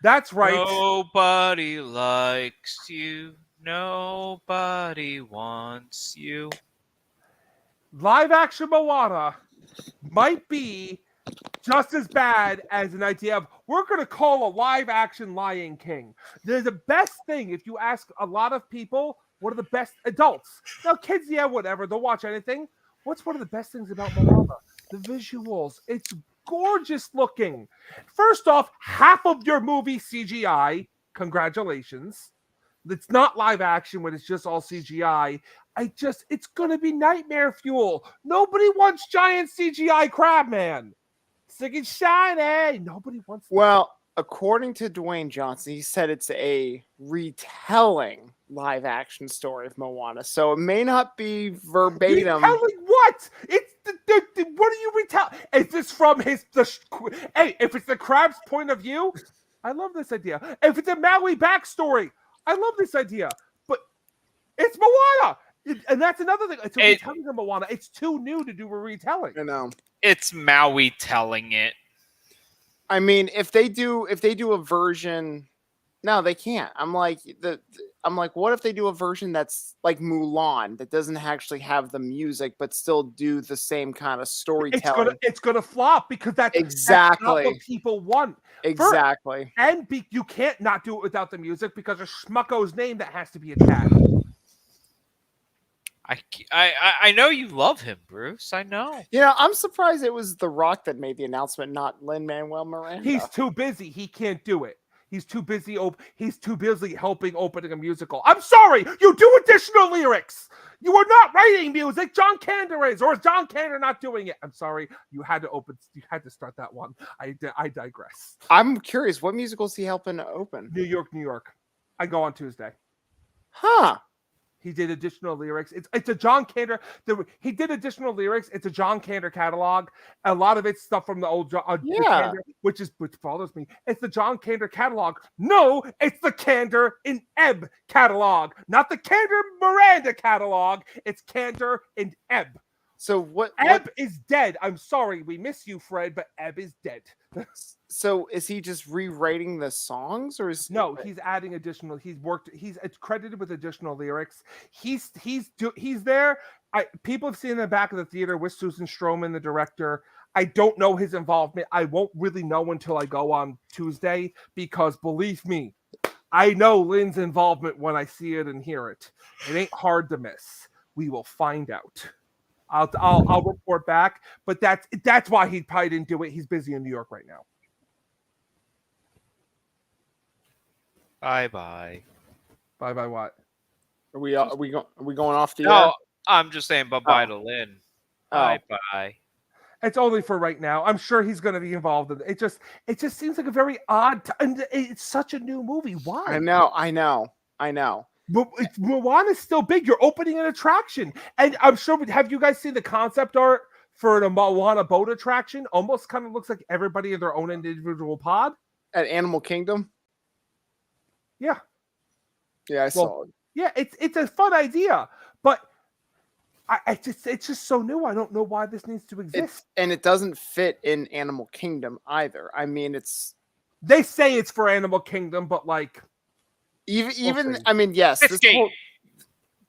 That's right. nobody likes you. Nobody wants you. Live-action Moana might be just as bad as an idea of, we're going to call a live-action Lion King. There's the best thing, if you ask a lot of people, what are the best adults? Now, kids, yeah, whatever. They'll watch anything. What's one of the best things about Moana? The visuals. It's gorgeous looking. First off, half of your movie CGI. Congratulations. It's not live action when it's just all CGI. It's going to be nightmare fuel. Nobody wants giant CGI Crabman. Singing shiny. Nobody wants that. Well, according to Dwayne Johnson, he said it's a retelling live action story of Moana, so it may not be verbatim. Retelling what? It's what are you retelling? Is this from hey, if it's the crab's point of view, I love this idea. If it's a Maui backstory, I love this idea. But it's Moana. And that's another thing. It's a retelling of Moana. It's too new to do a retelling. I know. It's Maui telling it. I mean, if they do a version, no, they can't. I'm like, what if they do a version that's like Mulan that doesn't actually have the music but still do the same kind of storytelling? It's gonna flop because that's exactly not what people want. Exactly. You can't not do it without the music because of Schmucko's name that has to be attached. I know you love him, Bruce. I know. You know, I'm surprised it was The Rock that made the announcement, not Lin-Manuel Miranda. He's too busy. He can't do it. He's too busy. He's too busy helping opening a musical. I'm sorry. You do additional lyrics. You are not writing music. John Kander is, or is John Kander not doing it? I'm sorry. You had to start that one. I digress. I'm curious. What musicals is he helping to open? New York. I go on Tuesday. Huh. He did additional lyrics. It's a John Kander. He did additional lyrics. It's a John Kander catalog. A lot of it's stuff from the old Kander, which bothers me. It's the John Kander catalog. No, it's the Kander in Ebb catalog, not the Kander Miranda catalog. It's Kander in Ebb. So what? Ebb is dead. I'm sorry, we miss you, Fred, but Ebb is dead. So is he just rewriting the songs, or is No, he's adding additional. He's credited with additional lyrics. He's there. People have seen in the back of the theater with Susan Stroman, the director. I don't know his involvement. I won't really know until I go on Tuesday, because believe me, I know Lynn's involvement when I see it and hear it. It ain't hard to miss. We will find out. I'll report back, but that's why he probably didn't do it. He's busy in New York right now. Bye. Bye what? Are we going off the No, air? I'm just saying bye to Lynn. Oh. Bye. It's only for right now. I'm sure he's going to be involved in it. It just seems like a very odd and it's such a new movie. Why? I know. But Moana's still big. You're opening an attraction. And I'm sure, have you guys seen the concept art for the Moana boat attraction? Almost kind of looks like everybody in their own individual pod. At Animal Kingdom? Yeah. Yeah, I saw it. Yeah, it's a fun idea, but it's just so new. I don't know why this needs to exist. And it doesn't fit in Animal Kingdom either. I mean, they say it's for Animal Kingdom, but like even I mean, yes,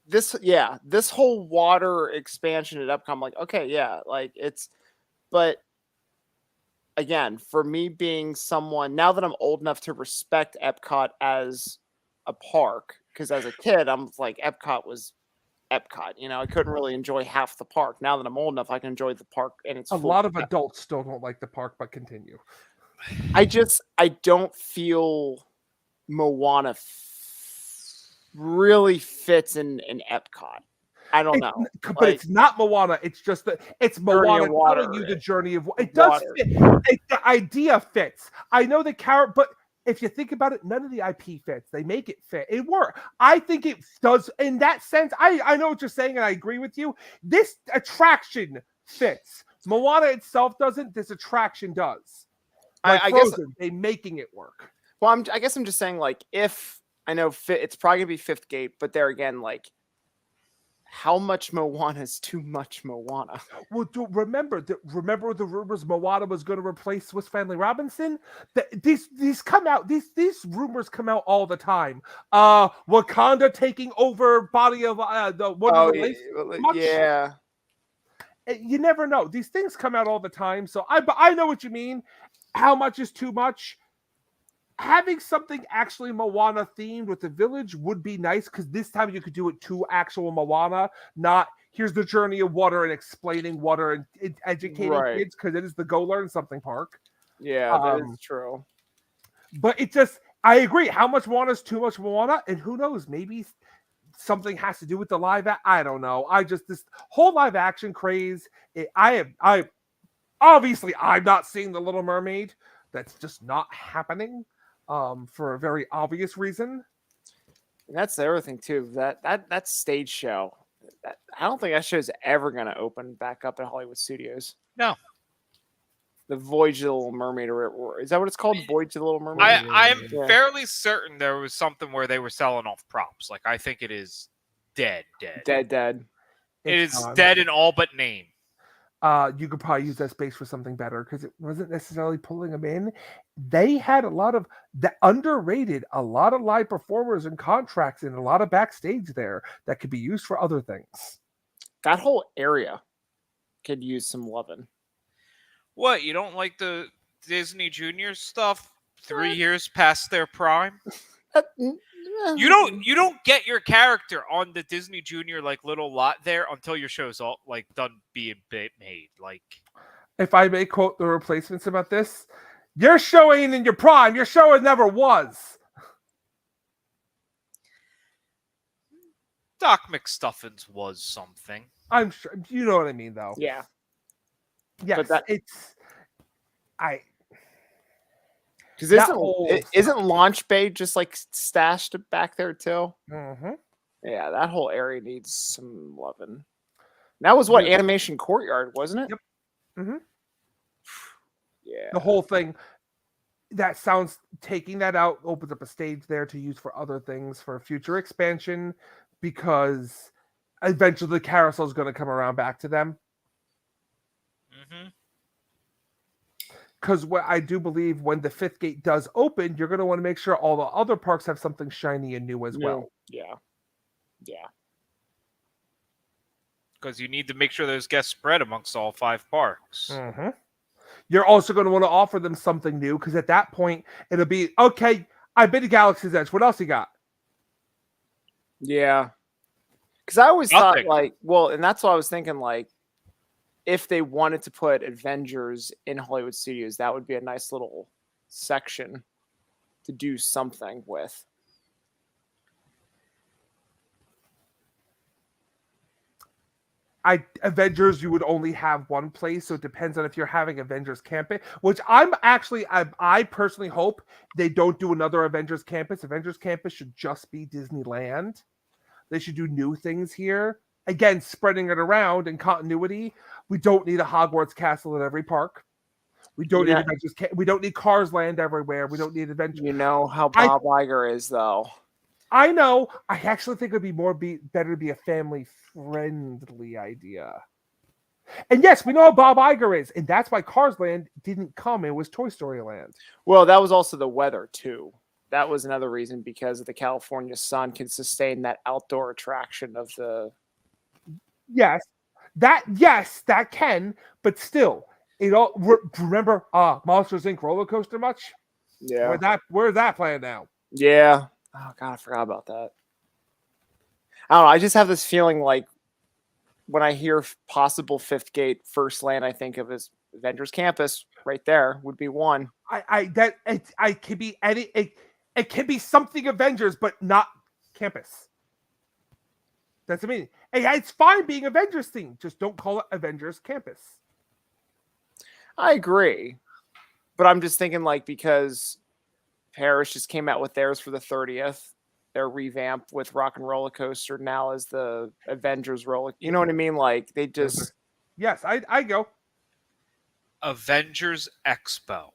this whole water expansion at Epcot, I'm like, okay, yeah, like but again, for me being someone now that I'm old enough to respect Epcot as a park, because as a kid, I'm like, Epcot was Epcot. You know, I couldn't really enjoy half the park. Now that I'm old enough, I can enjoy the park, and it's a lot of adults still don't like the park, but continue. I don't feel Moana really fits in Epcot. I don't know, but it's not Moana. It's just that it's Moana telling you the journey of it does fit. The idea fits. I know the character, but if you think about it, none of the IP fits. They make it fit. It works. I think it does in that sense. I know what you're saying, and I agree with you. This attraction fits. Moana itself doesn't. This attraction does. Like I guess they making it work. Well, I guess I'm just saying, like, if I know it's probably gonna be Fifth Gate, but there again, like, how much Moana is too much Moana? Well, remember the rumors Moana was going to replace Swiss Family Robinson. These come out. These rumors come out all the time. Wakanda taking over body of yeah. You never know. These things come out all the time. So I know what you mean. How much is too much? Having something actually Moana themed with the village would be nice, because this time you could do it to actual Moana, not here's the journey of water and explaining water and educating kids, because it is the Go Learn Something park. Yeah, that is true. But I agree. How much Moana is too much Moana? And who knows? Maybe something has to do with the I don't know. This whole live action craze. Obviously I'm not seeing The Little Mermaid. That's just not happening. For a very obvious reason. And that's the other thing too. That stage show, I don't think that show's ever going to open back up at Hollywood Studios. No. The Voyage of the Little Mermaid, or is that what it's called? Voyage of the Little Mermaid. I'm fairly certain there was something where they were selling off props. Like, I think it is dead. Dead. It is dead in all but name. You could probably use that space for something better, because it wasn't necessarily pulling them in. They had a lot of a lot of live performers and contracts and a lot of backstage there that could be used for other things. That whole area could use some loving. What, you don't like the Disney Junior stuff 3 years past their prime? You don't get your character on the Disney Junior like little lot there until your show's all like done being made. Like, if I may quote the replacements about this, your show ain't in your prime. Your show it never was. Doc McStuffins was something. I'm sure you know what I mean, though. Yeah. Yes, because isn't Launch Bay just like stashed back there too? Mm-hmm. Yeah, that whole area needs some loving. That was what Animation Courtyard, wasn't it? Yep. Mm-hmm. Yeah. The whole thing. That sounds taking that out opens up a stage there to use for other things for future expansion, because eventually the carousel is going to come around back to them. Mm-hmm. Because what I do believe when the fifth gate does open, you're going to want to make sure all the other parks have something shiny and new as well. Yeah. Yeah. Because you need to make sure those guests spread amongst all 5 parks. Mm-hmm. You're also going to want to offer them something new because at that point, it'll be, okay, I've been to Galaxy's Edge. What else you got? Yeah. Because I always thought, Nothing. like, well, and that's what I was thinking, like, if they wanted to put Avengers in Hollywood Studios, that would be a nice little section to do something with. Avengers, you would only have one place, so it depends on if you're having Avengers Campus, which I personally hope they don't do another Avengers Campus. Avengers Campus should just be Disneyland. They should do new things here. Again, spreading it around in continuity. We don't need a Hogwarts castle at every park. We don't need Avengers. We don't need Cars Land everywhere. We don't need Avengers. You know how Bob Iger is, though. I know. I actually think it would be better to be a family-friendly idea. And yes, we know how Bob Iger is, and that's why Cars Land didn't come. It was Toy Story Land. Well, that was also the weather, too. That was another reason, because the California sun can sustain that outdoor attraction of the... Yes, that can, but still, it all. Remember, Monsters Inc. roller coaster much? Yeah. Where's that planned now? Yeah. Oh God, I forgot about that. I don't know. I just have this feeling like when I hear possible fifth gate first land, I think of as Avengers Campus. Right there would be one. It could be any. It can be something Avengers, but not campus. That's what I mean. It's fine being Avengers themed. Just don't call it Avengers Campus. I agree, but I'm just thinking like because Paris just came out with theirs for the 30th. Their revamp with Rock and Roller Coaster now is the Avengers roller. You know what I mean? Like they just. Yes, I go. Avengers Expo.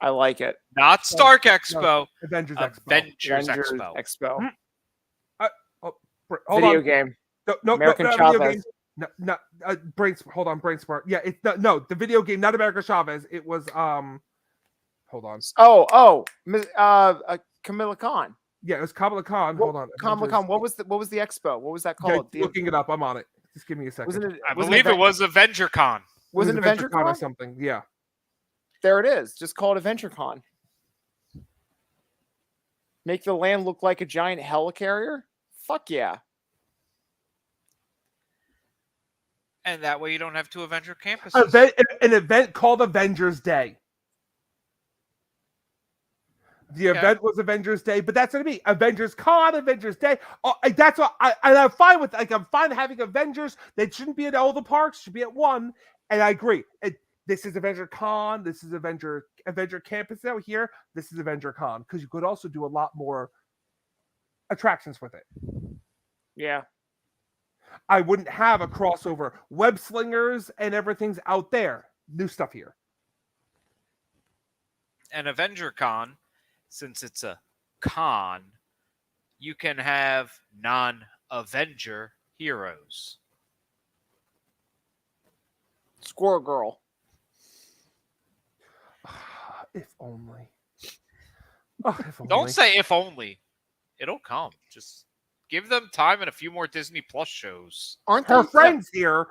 I like it. Not Stark Expo. No, Avengers Expo. Avengers Expo. Expo. Hold Video on. game. No, American video Chavez. game. No, hold on, brain smart. Yeah, it's no, the video game, not America Chavez. It was hold on. Camilla Khan. Yeah, it was Kamala Khan. Hold on. Kamala Khan. What was the expo? What was that called? Looking it up. I'm on it. Just give me a second. I believe it was Avenger Con. Was it Adventure Con or something? Yeah. There it is. Just call it Adventure Con. Make the land look like a giant helicarrier? Fuck yeah. And that way you don't have 2 Avenger campuses. An event called Avengers Day. The event was Avengers Day, but that's what I mean. Avengers Con, Avengers Day. That's what I'm fine with. Like I'm fine having Avengers. They shouldn't be at all the parks. Should be at one. And I agree. This is Avenger Con. This is Avenger Campus out here. This is Avenger Con because you could also do a lot more attractions with it. Yeah. I wouldn't have a crossover. Web slingers and everything's out there. New stuff here. And Avenger Con, since it's a con, you can have non-Avenger heroes. Squirrel Girl. If only. Oh, if only. Don't say if only. It'll come. Just give them time and a few more Disney Plus shows. Aren't her there friends here?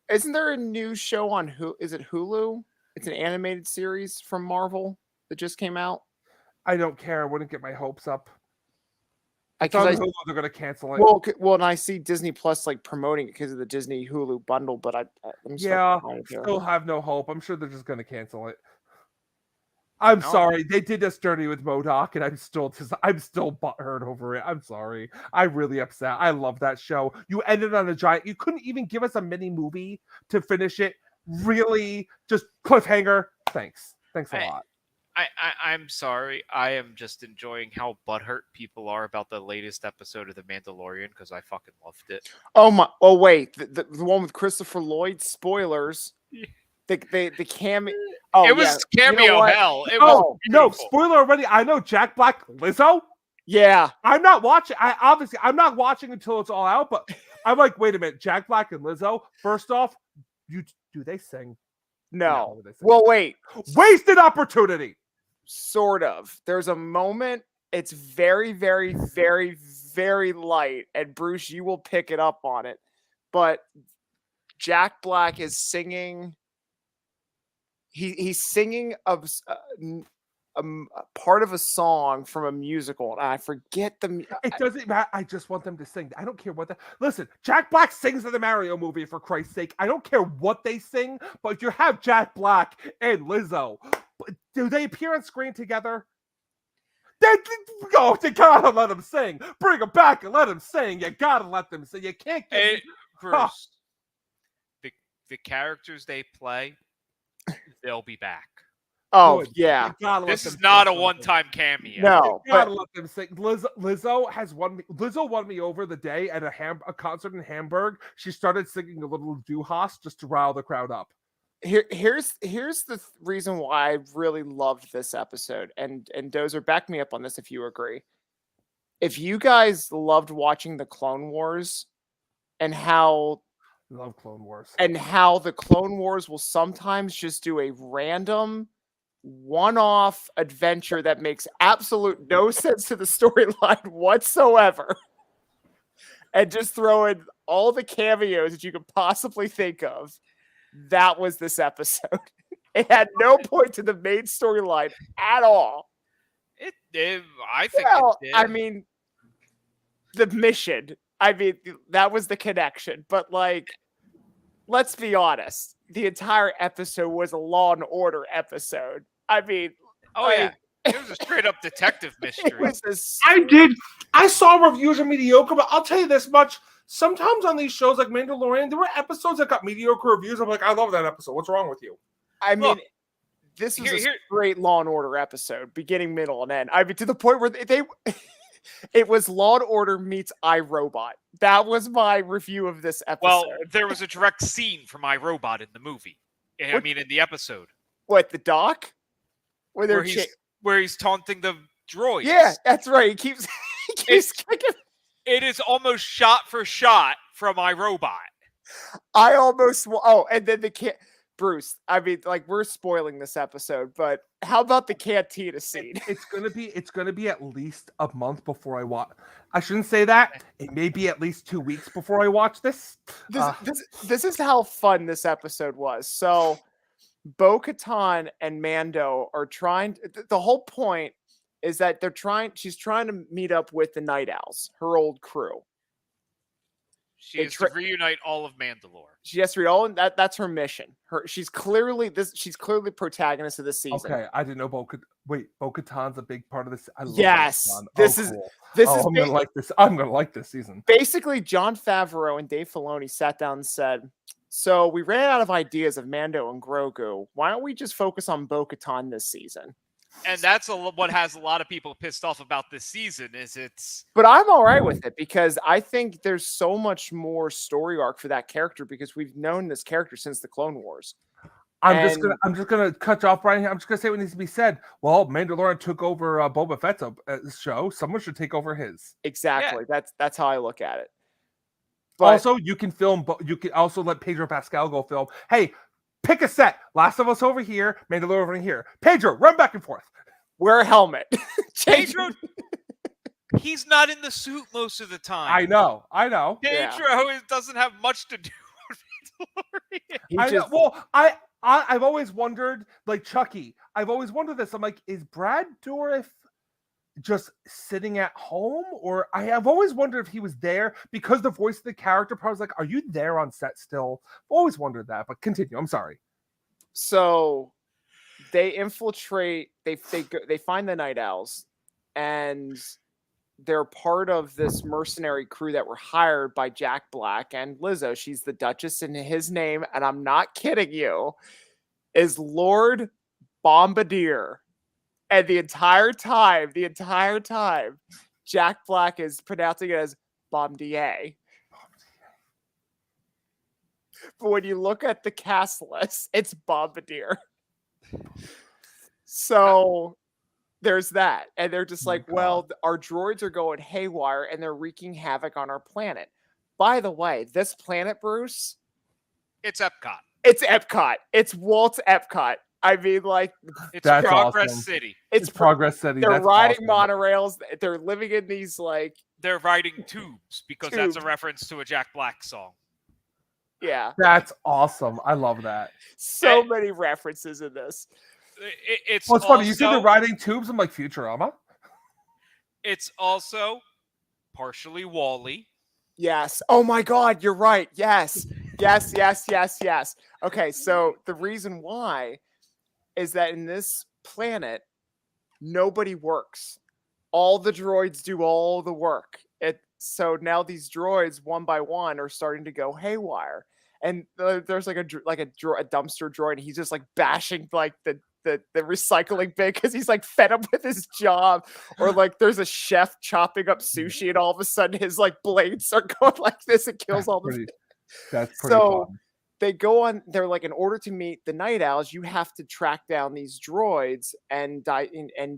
Isn't there a new show on Is it Hulu? It's an animated series from Marvel that just came out. I don't care. I wouldn't get my hopes up. They're going to cancel it. Well, and I see Disney Plus like promoting it because of the Disney Hulu bundle, but I still have no hope. I'm sure they're just going to cancel it. I'm sorry. They did us dirty with MODOK, and I'm still butthurt over it. I'm sorry. I'm really upset. I love that show. You ended on a giant. You couldn't even give us a mini movie to finish it. Really, just cliffhanger. Thanks a lot. I'm sorry. I am just enjoying how butthurt people are about the latest episode of The Mandalorian because I fucking loved it. Oh my! Oh wait, the one with Christopher Lloyd. Spoilers. The cameo. Oh, it was cameo hell. It was beautiful. No spoiler already. I know Jack Black, Lizzo. Yeah, I'm not watching. I'm not watching until it's all out. But I'm like, wait a minute, Jack Black and Lizzo. First off, do they sing? No. what did I say? Well, wait. Wasted opportunity. Sort of. There's a moment. It's very, very, very, very light, and Bruce, you will pick it up on it. But Jack Black is singing. He's singing a part of a song from a musical, and I forget the. It doesn't matter. I just want them to sing. I don't care what that. Listen, Jack Black sings in the Mario movie, for Christ's sake. I don't care what they sing, but if you have Jack Black and Lizzo, do they appear on screen together? You gotta let them sing. Bring them back and let them sing. You gotta let them sing. You can't get. And Bruce, the characters they play, they'll be back. Oh Good. yeah, You gotta let This them is not a sing. one-time cameo. no, You gotta but let them sing. Lizzo has won me. Lizzo won me over the day at a concert in Hamburg. She started singing a little Du Hast just to rile the crowd up. here's the reason why I really loved this episode, and Dozer, back me up on this if you agree. If you guys loved watching the Clone Wars and how Love Clone Wars. the Clone Wars will sometimes just do a random one-off adventure that makes absolute no sense to the storyline whatsoever, and just throw in all the cameos that you could possibly think of. That was this episode. It had no point to the main storyline at all. It did. I think Well, it did. I mean, the mission. I mean, that was the connection. But like, let's be honest. The entire episode was a Law and Order episode. I mean, oh yeah, it was a straight-up detective it mystery. was this. I saw reviews are mediocre, but I'll tell you this much. Sometimes on these shows like Mandalorian, there were episodes that got mediocre reviews. I'm like, I love that episode. What's wrong with you? I mean, Look, this was here- a great Law and Order episode, beginning, middle, and end. I mean, to the point where they it was Law and Order meets iRobot. That was my review of this episode. Well, there was a direct scene from iRobot in the movie. I What? mean, in the episode What, the doc? Where where he's taunting the droids. yeah, that's right. He keeps kicking. It is almost shot for shot from iRobot. I almost and then Bruce. I mean, like, we're spoiling this episode, but how about the cantina scene? It's gonna be at least a month before I watch. I shouldn't say that. It may be at least 2 weeks before I watch this. This is how fun this episode was. So, Bo-Katan and Mando are trying. The whole point is that she's trying to meet up with the Night Owls, her old crew. She They is to reunite all of Mandalore. She has to read all, and that's her mission. She's clearly protagonist of this season. Okay, I didn't know Bo-Katan's a big part of this. I love Yes, Bo-Katan. this Oh, is- cool. This Oh, is I'm gonna like this. I'm gonna like this season. basically Jon Favreau and Dave Filoni sat down and said, "So we ran out of ideas of Mando and Grogu. Why don't we just focus on Bo-Katan this season?" And that's what has a lot of people pissed off about this season is it's But I'm all right with it because I think there's so much more story arc for that character because we've known this character since the Clone Wars. I'm just gonna cut you off right here. I'm just gonna say what needs to be said. Well, Mandalorian took over Boba Fett's show. Someone should take over his. Exactly. That's how I look at it. But Also, you can film. You can also let Pedro Pascal go film. Hey, pick a set. Last of Us over here. Mandalorian over here. Pedro, run back and forth. wear a helmet. Change- Pedro. He's not in the suit most of the time. I know. Yeah. Pedro doesn't have much to do with Mandalorian. He I know. just- Well, I've always wondered, like Chucky. I've always wondered this. I'm like, is Brad Dourif just sitting at home, or I've always wondered if he was there because the voice of the character. Probably was like, are you there on set still? I've always wondered that. But continue. I'm sorry. So they infiltrate. They find the Night Owls, and they're part of this mercenary crew that were hired by Jack Black and Lizzo. She's the Duchess, and his name, and I'm not kidding you, is Lord Bombardier. And the entire time, Jack Black is pronouncing it as Bombardier. But when you look at the cast list, it's Bombardier. So there's that. And they're just like, well, our droids are going haywire and they're wreaking havoc on our planet. By the way, this planet, Bruce, It's Epcot. It's Epcot. It's Walt's Epcot. I mean, like, It's That's Progress awesome. City. It's Progress City. They're That's riding awesome. monorails. They're living in these like, They're riding tubes because that's a Tubes. reference to a Jack Black song. yeah, That's awesome. I love that. so many references in this. It's Well, it's funny. You said they're also- riding tubes. I'm like Futurama. It's also partially Wall-E. Yes. Oh my God, you're right. Yes. Yes, yes, yes, yes. Okay, so the reason why is that in this planet, nobody works. All the droids do all the work. So now these droids, one by one, are starting to go haywire. And there's like a dumpster droid, and he's just like bashing like the recycling bin because he's like fed up with his job. Or like there's a chef chopping up sushi, and all of a sudden his like blades are going like this and kills all the. That's pretty So fun. they go on. They're like, in order to meet the Night Owls, you have to track down these droids and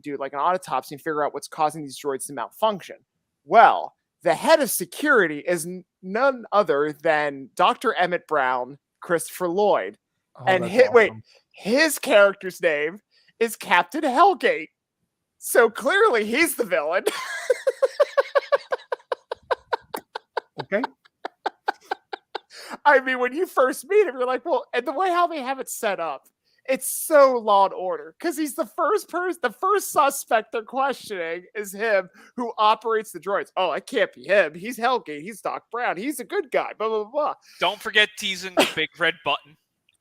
do like an autopsy and figure out what's causing these droids to malfunction. Well, the head of security is none other than Dr. Emmett Brown, Christopher Lloyd. Oh, and that's wait, awesome. his character's name is Captain Hellgate. So clearly he's the villain. Okay. I mean, when you first meet him, you're like, well, and the way how they have it set up, it's so Law and Order because he's the first person, the first suspect they're questioning is him who operates the droids. Oh, it can't be him. He's Hellgate. He's Doc Brown. He's a good guy. Blah blah blah. Don't forget teasing the big red button.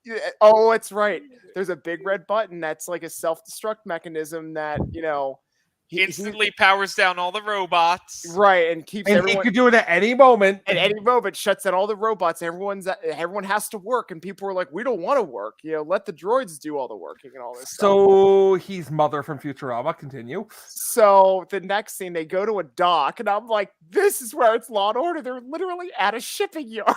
Yeah, oh, it's right. There's a big red button that's like a self-destruct mechanism that he Instantly powers down all the robots. right and keeps And he everyone could do it at any moment. at any moment, shuts down all the robots. Everyone has to work, and people are like, we don't want to work. Let the droids do all the working and all this stuff. So he's Mother from Futurama. Continue. So the next scene, they go to a dock, and I'm like, this is where it's Law and Order. They're literally at a shipping yard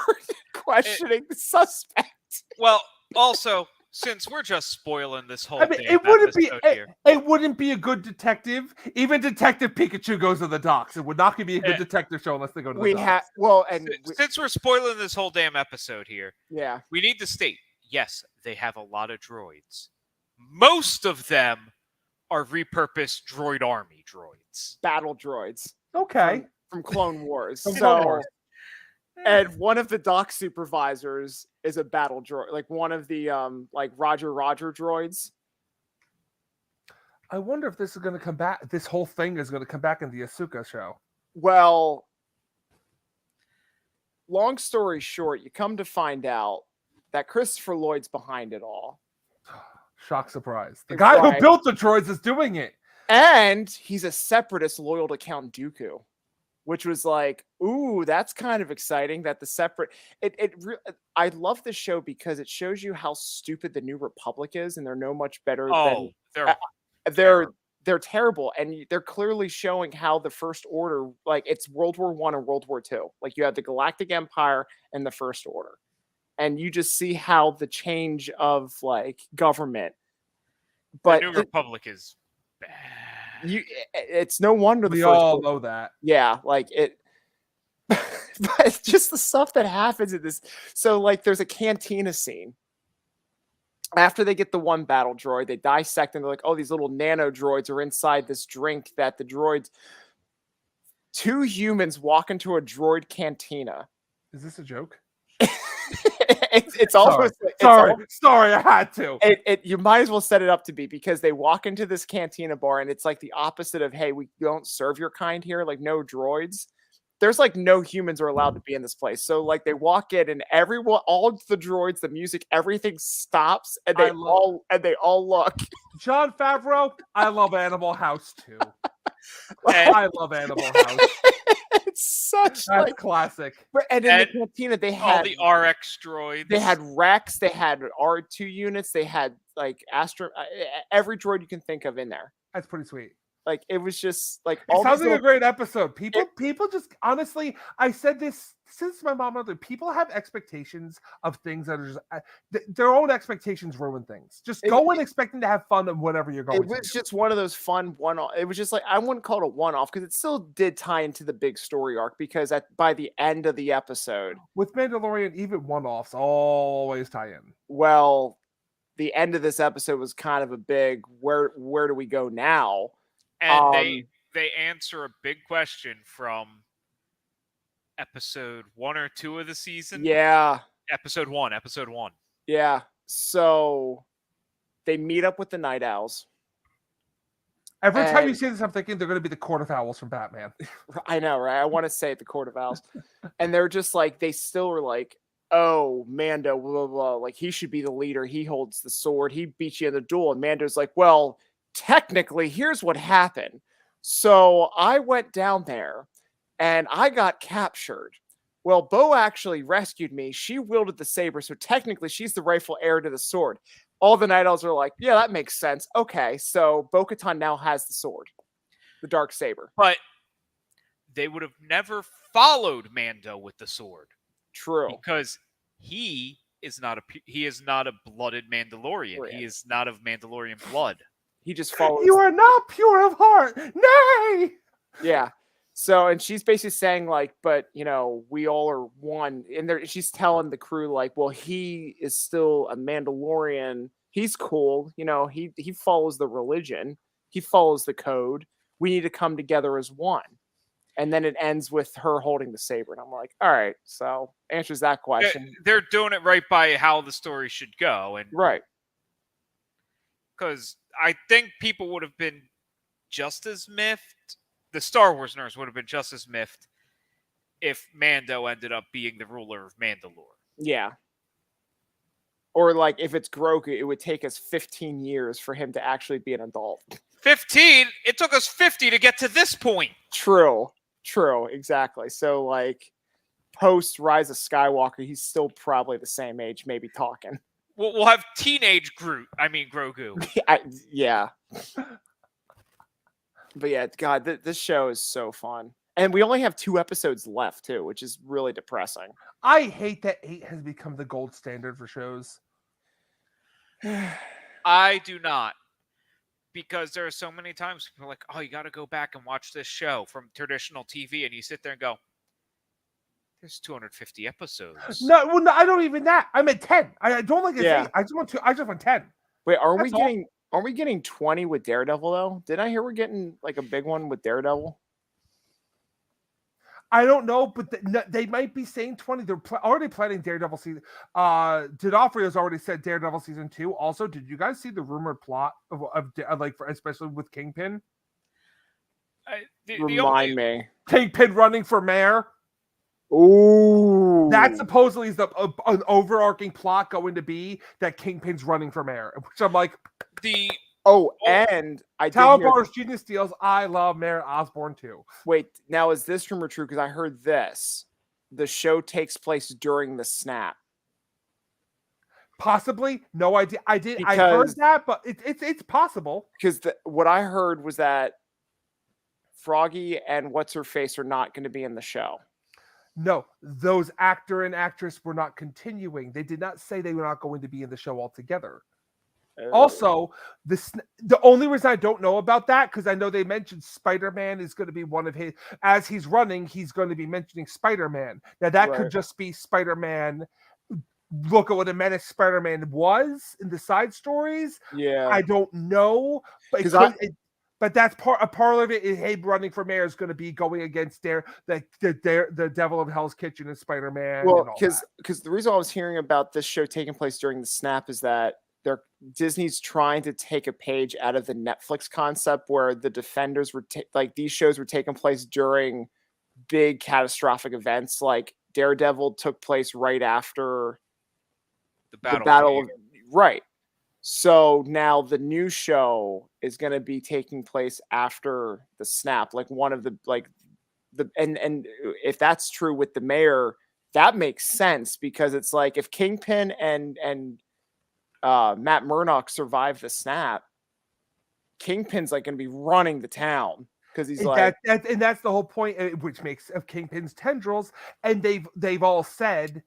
questioning the suspect. Well, also, since we're just spoiling this whole I mean, damn it wouldn't be episode here, it wouldn't be a good detective. Even Detective Pikachu goes to the docks. It would not be a good detective show unless they go to the We docks. have well, and since we're spoiling this whole damn episode here, yeah, we need to state, yes, they have a lot of droids. Most of them are repurposed droid army droids. battle droids Okay. from Clone Wars. From So, Clone Wars. and one of the dock supervisors is a battle droid, like one of the like Roger droids. I wonder if this is going to come back. This whole thing is going to come back in the Asuka show. Well, long story short, you come to find out that Christopher Lloyd's behind it all. Shock surprise. The guy Right. who built the droids is doing it. And he's a separatist loyal to Count Dooku, which was like, ooh, that's kind of exciting that the separate I love this show because it shows you how stupid the New Republic is, and they're no much better Oh, they're they're terrible, and they're clearly showing how the First Order, like, it's World War I and World War II. Like, you have the Galactic Empire and the First Order, and you just see how the change of like government. But the New Republic is bad. it's no wonder the We First all Order, know that. yeah, like it. But it's just the stuff that happens in this. So, like, there's a cantina scene. After they get the one battle droid, they dissect and they're like, oh, these little nano droids are inside this drink that the droids. Two humans walk into a droid cantina. Is this a joke? It's almost Sorry, I had to. you might as well set it up to be, because they walk into this cantina bar and it's like the opposite of, hey, we don't serve your kind here, like no droids. There's like no humans are allowed to be in this place. So like they walk in and everyone, all the droids, the music, everything stops, and they all look. Jon Favreau, I love Animal House too. And- I love Animal House. It's such That's like, classic. and in And the cantina they all had the RX droids. they had Rex, they had R2 units, they had like every droid you can think of in there. That's pretty sweet. Like it was just like It all sounds these like a little, great episode. People just honestly, I said this since my mom and other people have expectations of things that are just their own expectations ruin things. Just It- go in expecting to have fun and whatever you're going it to was do. just one of those fun one-off. It was just like I wouldn't call it a one-off because it still did tie into the big story arc because by the end of the episode, With Mandalorian, even one-offs always tie in. well, the end of this episode was kind of a big where do we go now? And they answer a big question from episode 1 or 2 of the season. Yeah. Episode 1. Yeah. So they meet up with the Night Owls. Every time you And- say this, I'm thinking they're going to be the Court of Owls from Batman. I know, right? I want to say it, the Court of Owls. And they're just like, they still were like, oh, Mando, blah, blah, blah. Like, he should be the leader. He holds the sword. He beat you in the duel. And Mando's like, well, technically, here's what happened. So I went down there and I got captured. Well, Bo actually rescued me. She wielded the saber. So technically, she's the rightful heir to the sword. All the Night Owls are like, yeah, that makes sense. Okay, so Bo-Katan now has the sword, the dark saber. But they would have never followed Mando with the sword True. because he is not a blooded Mandalorian. He is not of Mandalorian blood. He just follows. You are not pure of heart. Nay! Yeah. So, and she's basically saying like, but you know, we all are one. And she's telling the crew like, well, he is still a Mandalorian. He's cool. You know, he follows the religion. He follows the code. We need to come together as one. And then it ends with her holding the saber. And I'm like, all right. So answers that question. They're doing it right by how the story should go. And Right. because I think people would have been just as miffed. The Star Wars nerds would have been just as miffed if Mando ended up being the ruler of Mandalore. Yeah. Or like if it's Grogu, it would take us 15 years for him to actually be an adult. 15? It took us 50 to get to this point. True, exactly. So like post Rise of Skywalker, he's still probably the same age, maybe talking. We'll have teenage Grogu. Yeah. But yeah, God, this show is so fun. And we only have 2 episodes left too, which is really depressing. I hate that 8 has become the gold standard for shows. I do not. Because there are so many times people are like, oh, you got to go back and watch this show from traditional TV. And you sit there and go, there's 250 episodes. No, well, no, I don't even that. I'm at 10. I don't like it. Yeah. 8. I just want 10. Wait, That's all. Are we getting 20 with Daredevil though? Did I hear we're getting like a big one with Daredevil? I don't know, but they might be saying 20. They're already planning Daredevil season. D'Onofrio's already said Daredevil season 2. Also, did you guys see the rumored plot of like especially with Kingpin? Remind me. Kingpin running for mayor. Ooh, That supposedly is an overarching plot going to be that Kingpin's running for mayor. Which I'm like, and I did Talon hear, Barter's Genius Deals. I love Mayor Osborne too. wait, now is this rumor true? Because I heard this. The show takes place during the snap. Possibly, no idea. I heard Because- that, but it's possible. Because what I heard was that Froggy and what's her face are not going to be in the show. No, those actor and actress were not continuing. They did not say they were not going to be in the show altogether. Also, the only reason I don't know about that, because I know they mentioned Spider-Man is going to be one of his, as he's running, he's going to be mentioning Spider-Man. Now that Right. could just be Spider-Man. Look at what a menace Spider-Man was in the side stories. yeah, I don't know, but but that's part of it. Is Abe running for mayor is going to be going against the devil of Hell's Kitchen and Spider-Man. well, and all that. because the reason I was hearing about this show taking place during the snap is that Disney's trying to take a page out of the Netflix concept where the Defenders were like these shows were taking place during big catastrophic events. Like Daredevil took place right after The the battle. battle, right? So now the new show is going to be taking place after the snap, like one of the and if that's true with the mayor, that makes sense because it's like if Kingpin and Matt Murdock survive the snap, Kingpin's like going to be running the town because he's And like, that's the whole point, which makes of Kingpin's tendrils. And they've all said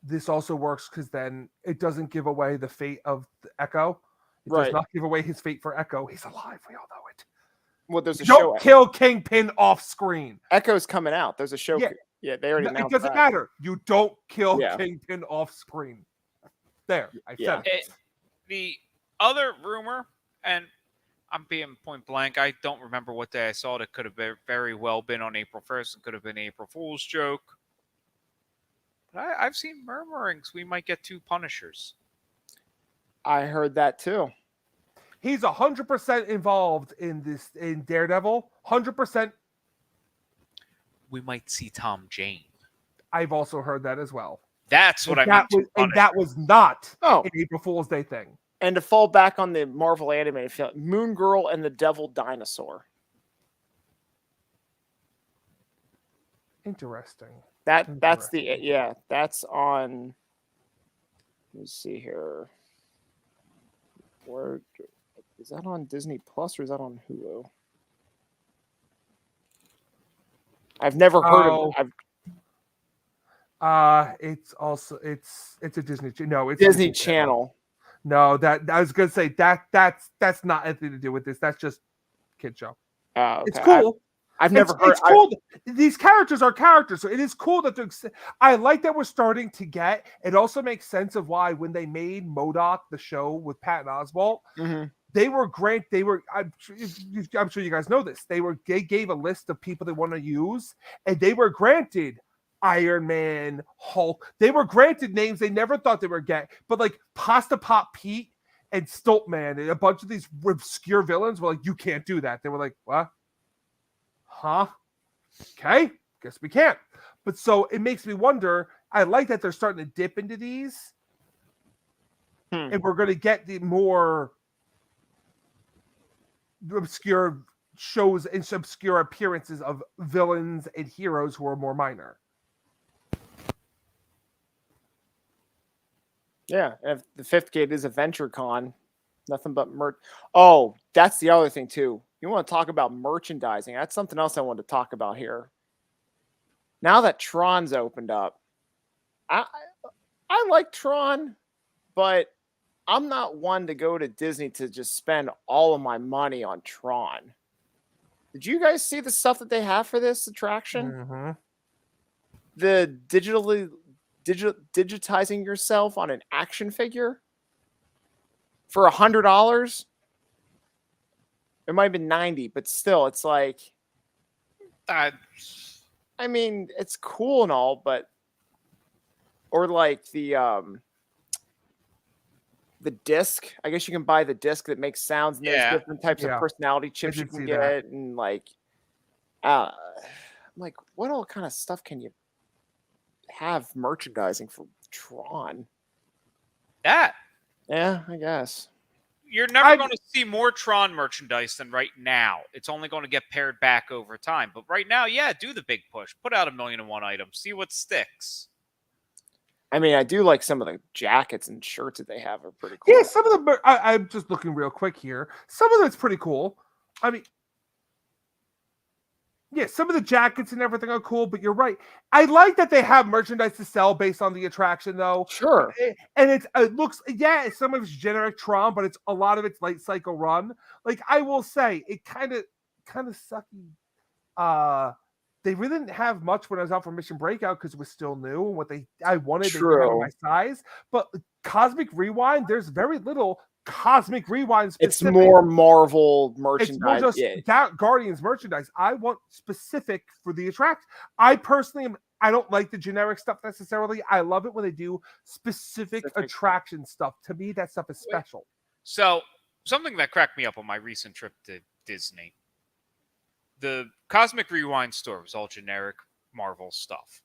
this also works because then it doesn't give away the fate of Echo. It Right. does not give away his fate for Echo. He's alive. We all know it. well, there's a Don't show. kill Kingpin off screen. Echo's coming out. There's a show. Yeah. Yeah, they already It announced doesn't that. matter. You don't kill Yeah. Kingpin off screen. There, I Yeah. said it. The other rumor, and I'm being point blank, I don't remember what day I saw it. It could have very well been on April 1st. It could have been April Fool's joke. But I've seen murmurings we might get 2 Punishers. I heard that too. He's 100% involved in Daredevil. 100%. We might see Tom Jane. I've also heard that as well. That's what I that meant. and that was not Oh, an April Fool's Day thing. and to fall back on the Marvel animated film, Moon Girl and the Devil Dinosaur. Interesting. That's that's on. Let me see here. Where is that on Disney Plus or is that on Hulu? I've never heard of it. It's also it's a Disney. No, it's Disney Channel. No, that I was gonna say that's not anything to do with this. That's just kid show. Okay. It's cool. I've never heard. It's cool. These characters are characters, so it is cool that they're. I like that we're starting to get. It also makes sense of why when they made MODOK the show with Patton Oswalt, they were I'm sure you guys know this. They gave a list of people they want to use, and they were granted Iron Man, Hulk. They were granted names they never thought they would get, but like Pasta Pop Pete and Stoltman and a bunch of these obscure villains were like, you can't do that. They were like, what? Huh? Okay, guess we can't. But so it makes me wonder. I like that they're starting to dip into these, and we're going to get the more obscure shows and obscure appearances of villains and heroes who are more minor. Yeah, if the fifth gate is Adventure Con, nothing but merch. Oh, that's the other thing too. You want to talk about merchandising? That's something else I wanted to talk about here. Now that Tron's opened up, I like Tron, but I'm not one to go to Disney to just spend all of my money on Tron. Did you guys see the stuff that they have for this attraction? Mm-hmm. The digitizing yourself on an action figure for $100. It might have been 90, but still, it's like, I mean, it's cool and all, but or like the disc. I guess you can buy the disc that makes sounds, and there's different types of personality chips you can get, and like, I'm like, what all kind of stuff can you have merchandising for Tron? That. Yeah, I guess. You're never going to see more Tron merchandise than right now. It's only going to get pared back over time. But right now, yeah, do the big push. Put out 1,000,001 items. See what sticks. I mean, I do like some of the jackets and shirts that they have are pretty cool. Yeah, some of them. I'm just looking real quick here. Some of it's pretty cool. I mean, yeah, some of the jackets and everything are cool, but you're right. I like that they have merchandise to sell based on the attraction, though. Sure. And it looks, some of it's generic Tron, but a lot of it's Light Cycle Run. Like, I will say, it kind of sucky. They really didn't have much when I was out for Mission Breakout because it was still new. And I wanted to my size, but Cosmic Rewind, there's very little Cosmic Rewind specific. It's more Marvel merchandise. It's more just Guardians merchandise. I want specific for the attraction. I personally I don't like the generic stuff necessarily. I love it when they do specific attraction stuff. To me, that stuff is special. So something that cracked me up on my recent trip to Disney. The Cosmic Rewind store was all generic Marvel stuff.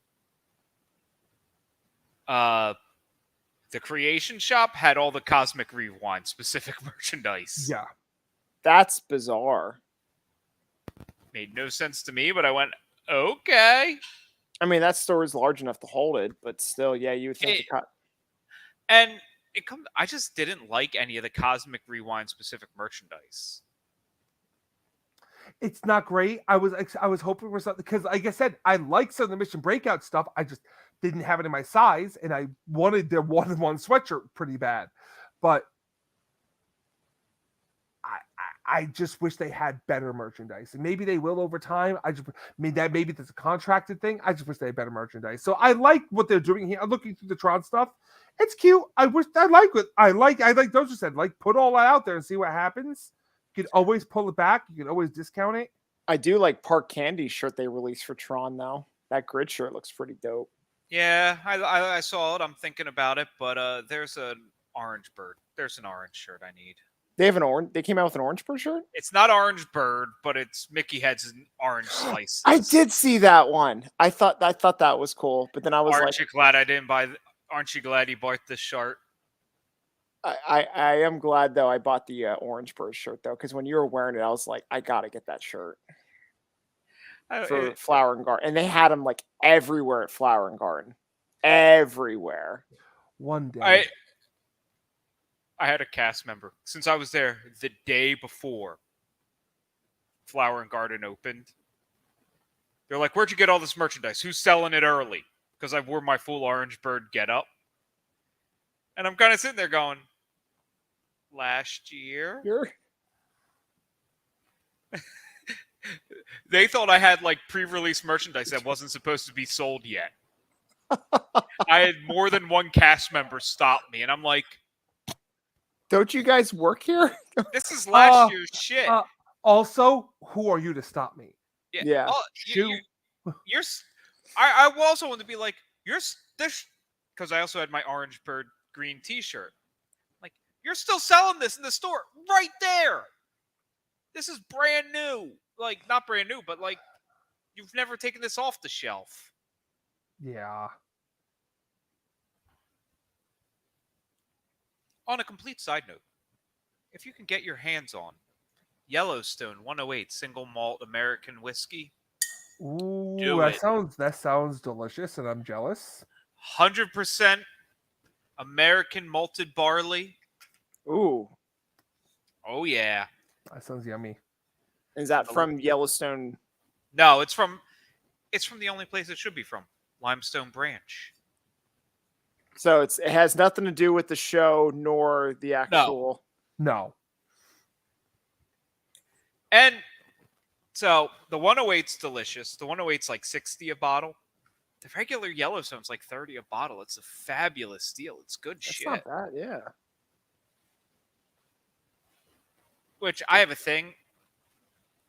The Creation Shop had all the Cosmic Rewind specific merchandise. Yeah. That's bizarre. Made no sense to me, but I went, okay. I mean, that store is large enough to hold it, but still, yeah, you would think and I just didn't like any of the Cosmic Rewind specific merchandise. It's not great. I was hoping for something because, like I said, I like some of the Mission Breakout stuff. I just didn't have it in my size, and I wanted their one-on-one sweatshirt pretty bad. But I just wish they had better merchandise, and maybe they will over time. Maybe that's a contracted thing. I just wish they had better merchandise. So I like what they're doing here. I'm looking through the Tron stuff. It's cute. I like those just said, like, put all that out there and see what happens. You can always pull it back. You can always discount it. I do like Park Candy's shirt they released for Tron though. That grid shirt looks pretty dope. Yeah, I saw it. I'm thinking about it, but there's an orange bird. There's an orange shirt I need. They have an orange. They came out with an orange bird shirt. It's not orange bird, but it's Mickey Head's orange slices. I did see that one. I thought that was cool, but then I was Aren't you glad I didn't buy? Aren't you glad you bought this shirt? I am glad though I bought the orange bird shirt though, because when you were wearing it, I was like, I gotta get that shirt for Flower and Garden, and they had them like everywhere at Flower and Garden, everywhere. One day, I had a cast member since I was there the day before Flower and Garden opened. They're like, "Where'd you get all this merchandise? Who's selling it early?" Because I wore my full orange bird getup, and I'm kind of sitting there going, "Last year." They thought I had like pre-release merchandise that wasn't supposed to be sold yet. I had more than one cast member stop me, and I'm like, "Don't you guys work here?" This is last year's shit. Also, who are you to stop me? Yeah. I also want to be like, you're this, because I also had my orange bird green T-shirt. Like, you're still selling this in the store right there. This is brand new. Like, not brand new, but like, you've never taken this off the shelf. Yeah. On a complete side note, if you can get your hands on Yellowstone 108 single malt American whiskey, Ooh, do that it. sounds delicious, and I'm jealous. 100% American malted barley. Ooh. Oh yeah. That sounds yummy. Is that from Yellowstone? No, it's from the only place it should be from, Limestone Branch. So it has nothing to do with the show nor the actual. No. And so the 108's delicious. The 108's like 60 a bottle. The regular Yellowstone's like 30 a bottle. It's a fabulous deal. It's good That's shit. not bad, yeah. Which I have a thing.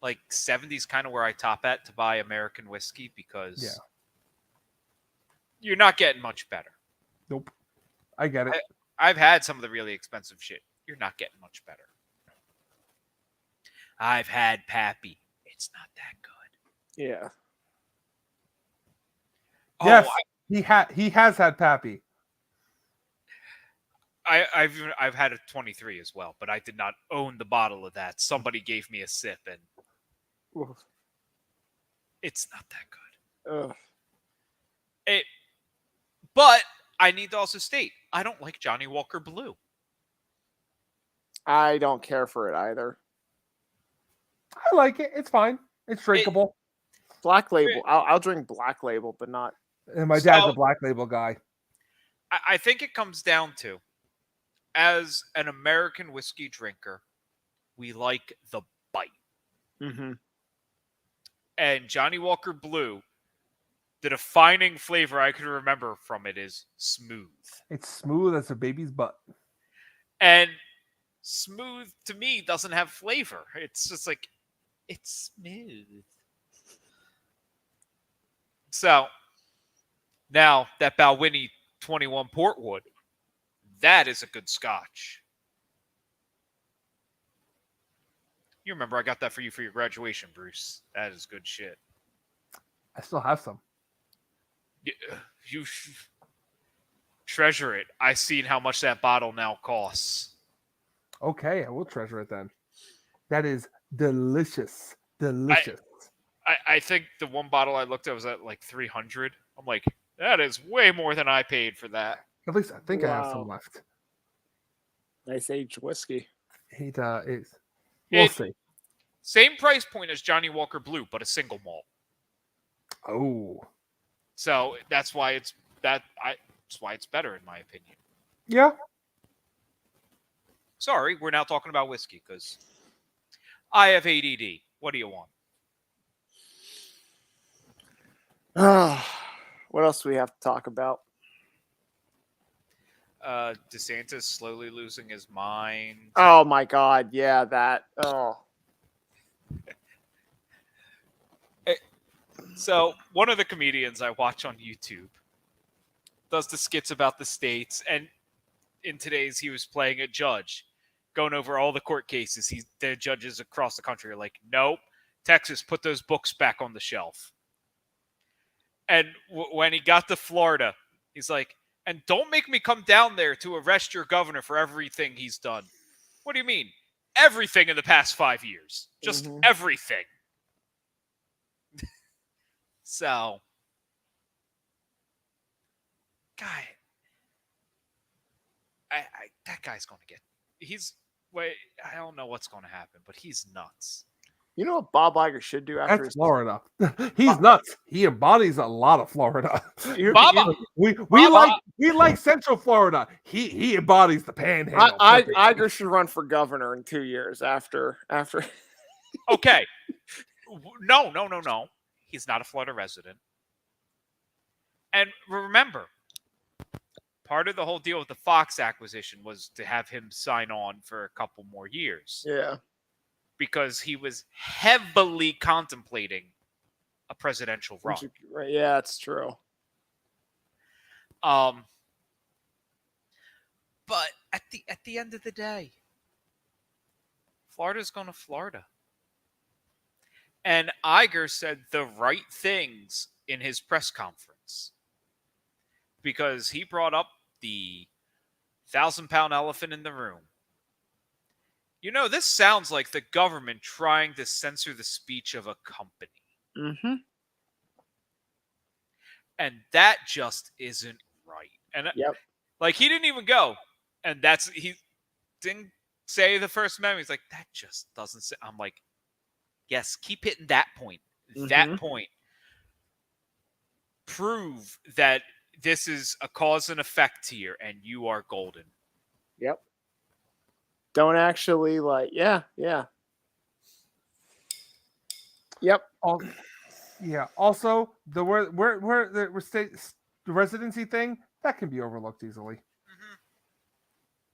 Like 70's kind of where I top at to buy American whiskey because you're not getting much better. Nope. I get it. I've had some of the really expensive shit. You're not getting much better. I've had Pappy. It's not that good. Yeah. Yes, he has had Pappy. I've had a 23 as well, but I did not own the bottle of that. Somebody gave me a sip, and it's not that good. Ugh. But I need to also state, I don't like Johnny Walker Blue. I don't care for it either. I like it. It's fine. It's drinkable. Black Label. I'll drink Black Label, but not. And my dad's a Black Label guy. I think it comes down to, as an American whiskey drinker, we like the bite. Mm-hmm. And Johnny Walker Blue, the defining flavor I can remember from it is smooth. It's smooth as a baby's butt. And smooth, to me, doesn't have flavor. It's just like, it's smooth. So, now that Balwinnie 21 Portwood, that is a good scotch. You remember I got that for you for your graduation, Bruce. That is good shit. I still have some. You treasure it. I seen how much that bottle now costs. Okay, I will treasure it then. That is delicious. Delicious. I think the one bottle I looked at was at like 300. I'm like, that is way more than I paid for that. At least I think I have some left. Nice aged whiskey. He is. We'll It- see. Same price point as Johnny Walker Blue, but a single malt. Oh, So that's why it's better in my opinion. yeah. Sorry, we're now talking about whiskey because I have ADD. What do you want? What else do we have to talk about? DeSantis slowly losing his mind. Oh my God, yeah, that. Oh, So one of the comedians I watch on YouTube does the skits about the states, and in today's he was playing a judge, going over all the court cases. The judges across the country are like, "Nope, Texas, put those books back on the shelf." And when he got to Florida, he's like, "And don't make me come down there to arrest your governor for everything he's done." What do you mean? Everything in the past 5 years, just Mhm. everything. So, guy, that guy's going to get. I don't know what's going to happen, but he's nuts. you know what Bob Iger should do after That's his Florida. He's nuts. He embodies a lot of Florida. Bob- We like Central Florida. He embodies the Panhandle. Iger should run for governor in 2 years after. Okay. No. He's not a Florida resident. And remember, part of the whole deal with the Fox acquisition was to have him sign on for a couple more years Yeah. because he was heavily contemplating a presidential run. Right. Yeah, it's true. But at the end of the day, Florida's going to Florida. And Iger said the right things in his press conference because he brought up the 1,000-pound elephant in the room. You know, this sounds like the government trying to censor the speech of a company. Mm-hmm. And that just isn't right. And Yep. like, he didn't even go. And he didn't say the First Amendment. He's like, that just doesn't say. I'm like, yes, keep hitting that point. That Mhm. point. Prove that this is a cause and effect here, and you are golden. Yep. Don't actually yeah. Yep. Yeah. Also, the residency thing that can be overlooked easily.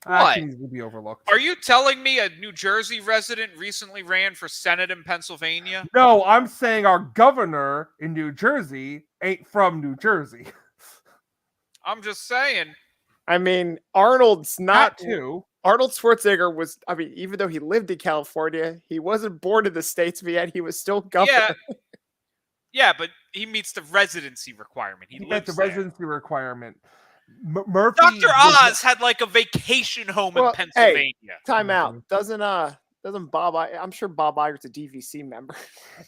That What? can easily be overlooked. Are you telling me a New Jersey resident recently ran for Senate in Pennsylvania? No, I'm saying our governor in New Jersey ain't from New Jersey. I'm just saying. I mean, Arnold's not That too. Arnold Schwarzenegger was. I mean, even though he lived in California, he wasn't born in the States, but yet he was still governor. Yeah, but he meets the residency requirement. He Met lives the there. residency requirement. Murphy. Dr. Oz had like a vacation home Well, in Pennsylvania. Time out. Doesn't Bob? I'm sure Bob Iger's a DVC member.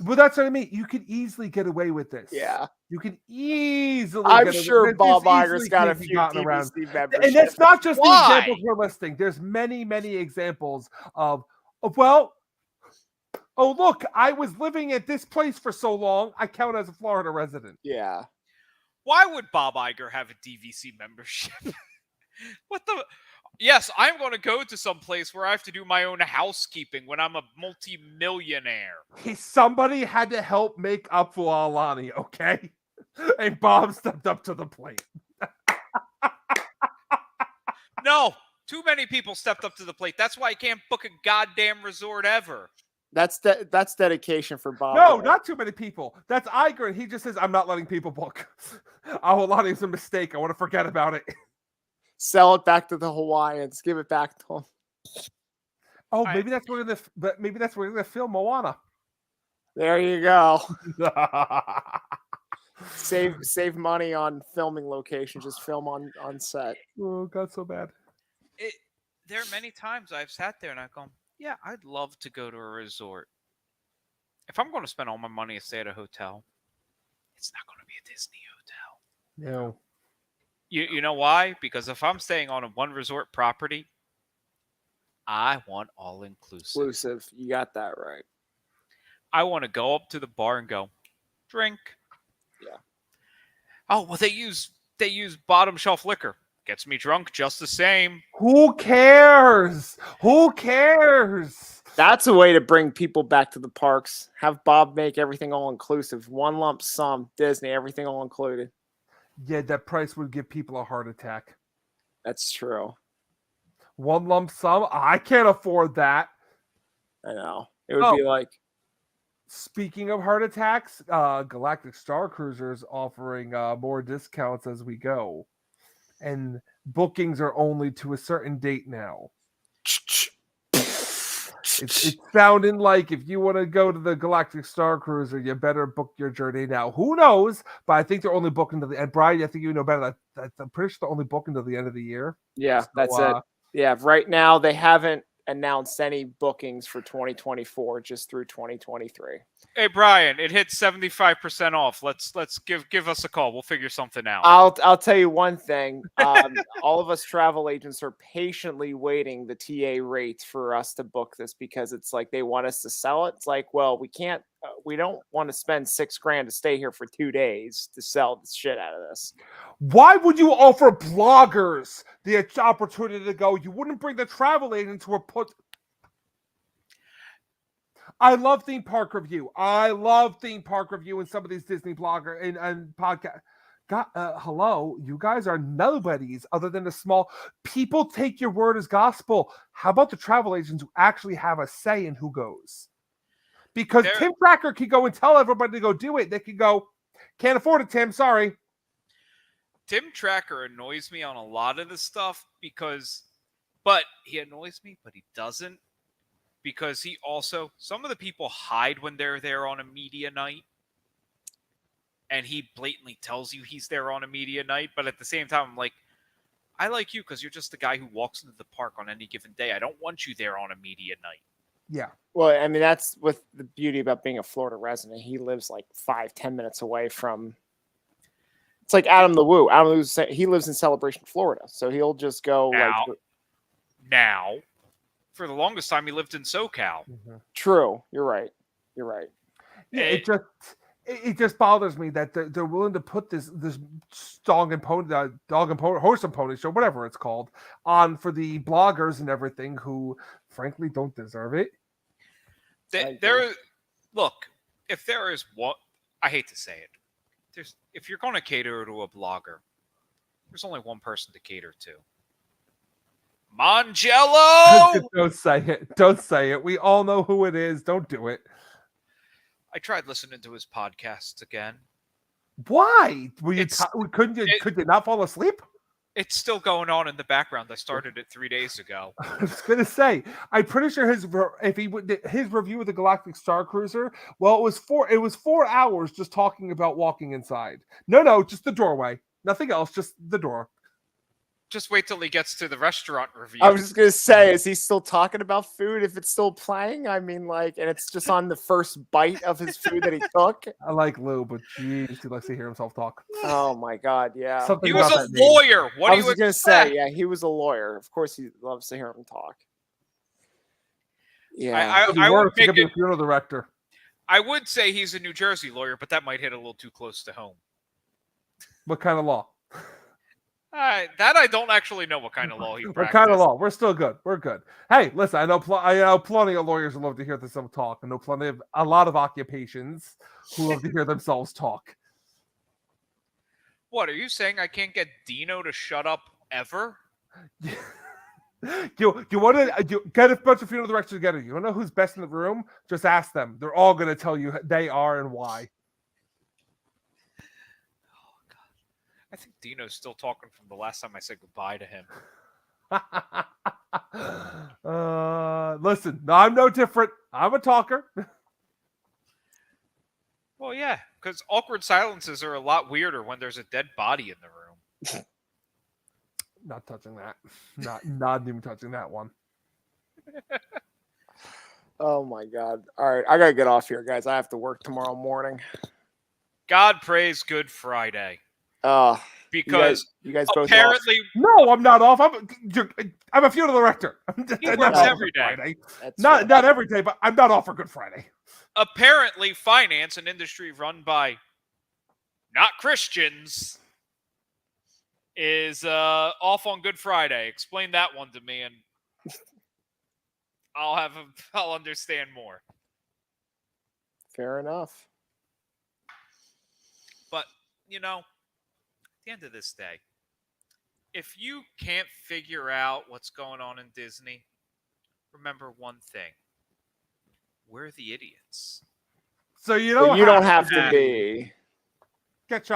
Well, that's what I mean. You could easily get away with this. Yeah. You can easily. I'm get away- sure this Bob easily Iger's got a can be few gotten around. DVC memberships. And that's not just Why? the examples we're listing. There's many, many examples of well, oh look, I was living at this place for so long, I count as a Florida resident. Yeah. Why would Bob Iger have a DVC membership? What the? Yes, I'm going to go to some place where I have to do my own housekeeping when I'm a multi-millionaire. Somebody had to help make up for Alani, okay? And Bob stepped up to the plate. No, too many people stepped up to the plate. That's why I can't book a goddamn resort ever. That's dedication for Bob. No, Iger. not too many people. That's Iger, and he just says, I'm not letting people book. Alani's a mistake. I want to forget about it. Sell it back to the Hawaiians. Give it back to them. Oh, maybe that's where we're gonna film Moana. There you go. Save money on filming locations. Just film on set. Oh, God, so bad. There are many times I've sat there and I've gone, yeah, I'd love to go to a resort. If I'm going to spend all my money to stay at a hotel, it's not going to be a Disney hotel. No. You know why? Because if I'm staying on a one resort property, I want all inclusive. Exclusive. You got that right. I want to go up to the bar and go, drink. Yeah. Oh, well, they use bottom shelf liquor. Gets me drunk just the same. Who cares? Who cares? That's a way to bring people back to the parks. Have Bob make everything all inclusive. One lump sum. Disney, everything all included. Yeah, that price would give people a heart attack. That's true. One lump sum? I can't afford that. I know. It would be like, Speaking of heart attacks, Galactic Star Cruiser is offering more discounts as we go. And bookings are only to a certain date now. It's sounding like if you want to go to the Galactic Star Cruiser, you better book your journey now. Who knows? But I think they're only booking to the end. Brian, I think you know better. I'm pretty sure they're only booking to the end of the year. yeah, So, that's it. Yeah, right now they haven't announced any bookings for 2024, just through 2023. Hey Brian, it hit 75% off. Let's give us a call. We'll figure something out. I'll tell you one thing. All of us travel agents are patiently waiting the TA rates for us to book this because it's like they want us to sell it. It's like, well, we can't. We don't want to spend $6,000 to stay here for 2 days to sell the shit out of this. Why would you offer bloggers the opportunity to go? You wouldn't bring the travel agents who are put. I love theme park review. I love theme park review and some of these Disney blogger and podcast. God, hello, you guys are nobodies other than a small. People take your word as gospel. How about the travel agents who actually have a say in who goes? Because Tim Tracker can go and tell everybody to go do it. They can go, can't afford it, Tim. Sorry. Tim Tracker annoys me on a lot of this stuff but he annoys me, but he doesn't. Because he also, some of the people hide when they're there on a media night. And he blatantly tells you he's there on a media night. But at the same time, I'm like, I like you because you're just the guy who walks into the park on any given day. I don't want you there on a media night. Yeah. Well, I mean, that's with the beauty about being a Florida resident. He lives like 5-10 minutes away from. It's like Adam the Woo. Adam the Woo, he lives in Celebration, Florida. So he'll just go Now. For the longest time, he lived in SoCal. Mm-hmm. True. You're right. You're right. Yeah, it just bothers me that they're willing to put this dog and horse and pony show, whatever it's called, on for the bloggers and everything who, frankly, don't deserve it. Look, if there is what I hate to say it, if you're going to cater to a blogger, there's only one person to cater to. Mangello! Don't say it. Don't say it. We all know who it is. Don't do it. I tried listening to his podcasts again. Why? Could you not fall asleep? It's still going on in the background. I started it 3 days ago. I was gonna say, I'm pretty sure his review of the Galactic Star Cruiser. Well, it was 4 hours just talking about walking inside. No, just the doorway. Nothing else. Just the door. Just wait till he gets to the restaurant review. I was just gonna say, is he still talking about food if it's still playing? I mean, like, and it's just on the first bite of his food that he took. I like Lou, but geez, he likes to hear himself talk. Oh my god, yeah. He was a lawyer. What I do you was gonna expect? say, yeah, he was a lawyer. Of course, he loves to hear him talk. Yeah, I would make a funeral director. I would say he's a New Jersey lawyer, but that might hit a little too close to home. What kind of law? That I don't actually know what kind of law he practices. What kind of law? We're still good. We're good. Hey, listen, I know plenty of lawyers who love to hear them talk. I know a lot of occupations who love to hear themselves talk. What, are you saying I can't get Dino to shut up ever? You want to get a bunch of funeral directors together. You want to know who's best in the room? Just ask them. They're all going to tell you they are and why. I think Dino's still talking from the last time I said goodbye to him. Listen, I'm no different. I'm a talker. Well, yeah, because awkward silences are a lot weirder when there's a dead body in the room. Not touching that. Not even touching that one. Oh my god. All right, I gotta get off here, guys. I have to work tomorrow morning. God praise Good Friday. because you guys both apparently No, I'm not off. I'm a funeral director. he I'm works not off every Good day. Friday. That's Not every day, but I'm not off for Good Friday. Apparently, finance, an industry run by not Christians, is off on Good Friday. Explain that one to me, and I'll understand more. fair enough. But at the end of this day, if you can't figure out what's going on in Disney, remember one thing: we're the idiots. So you But don't you don't have to to be. get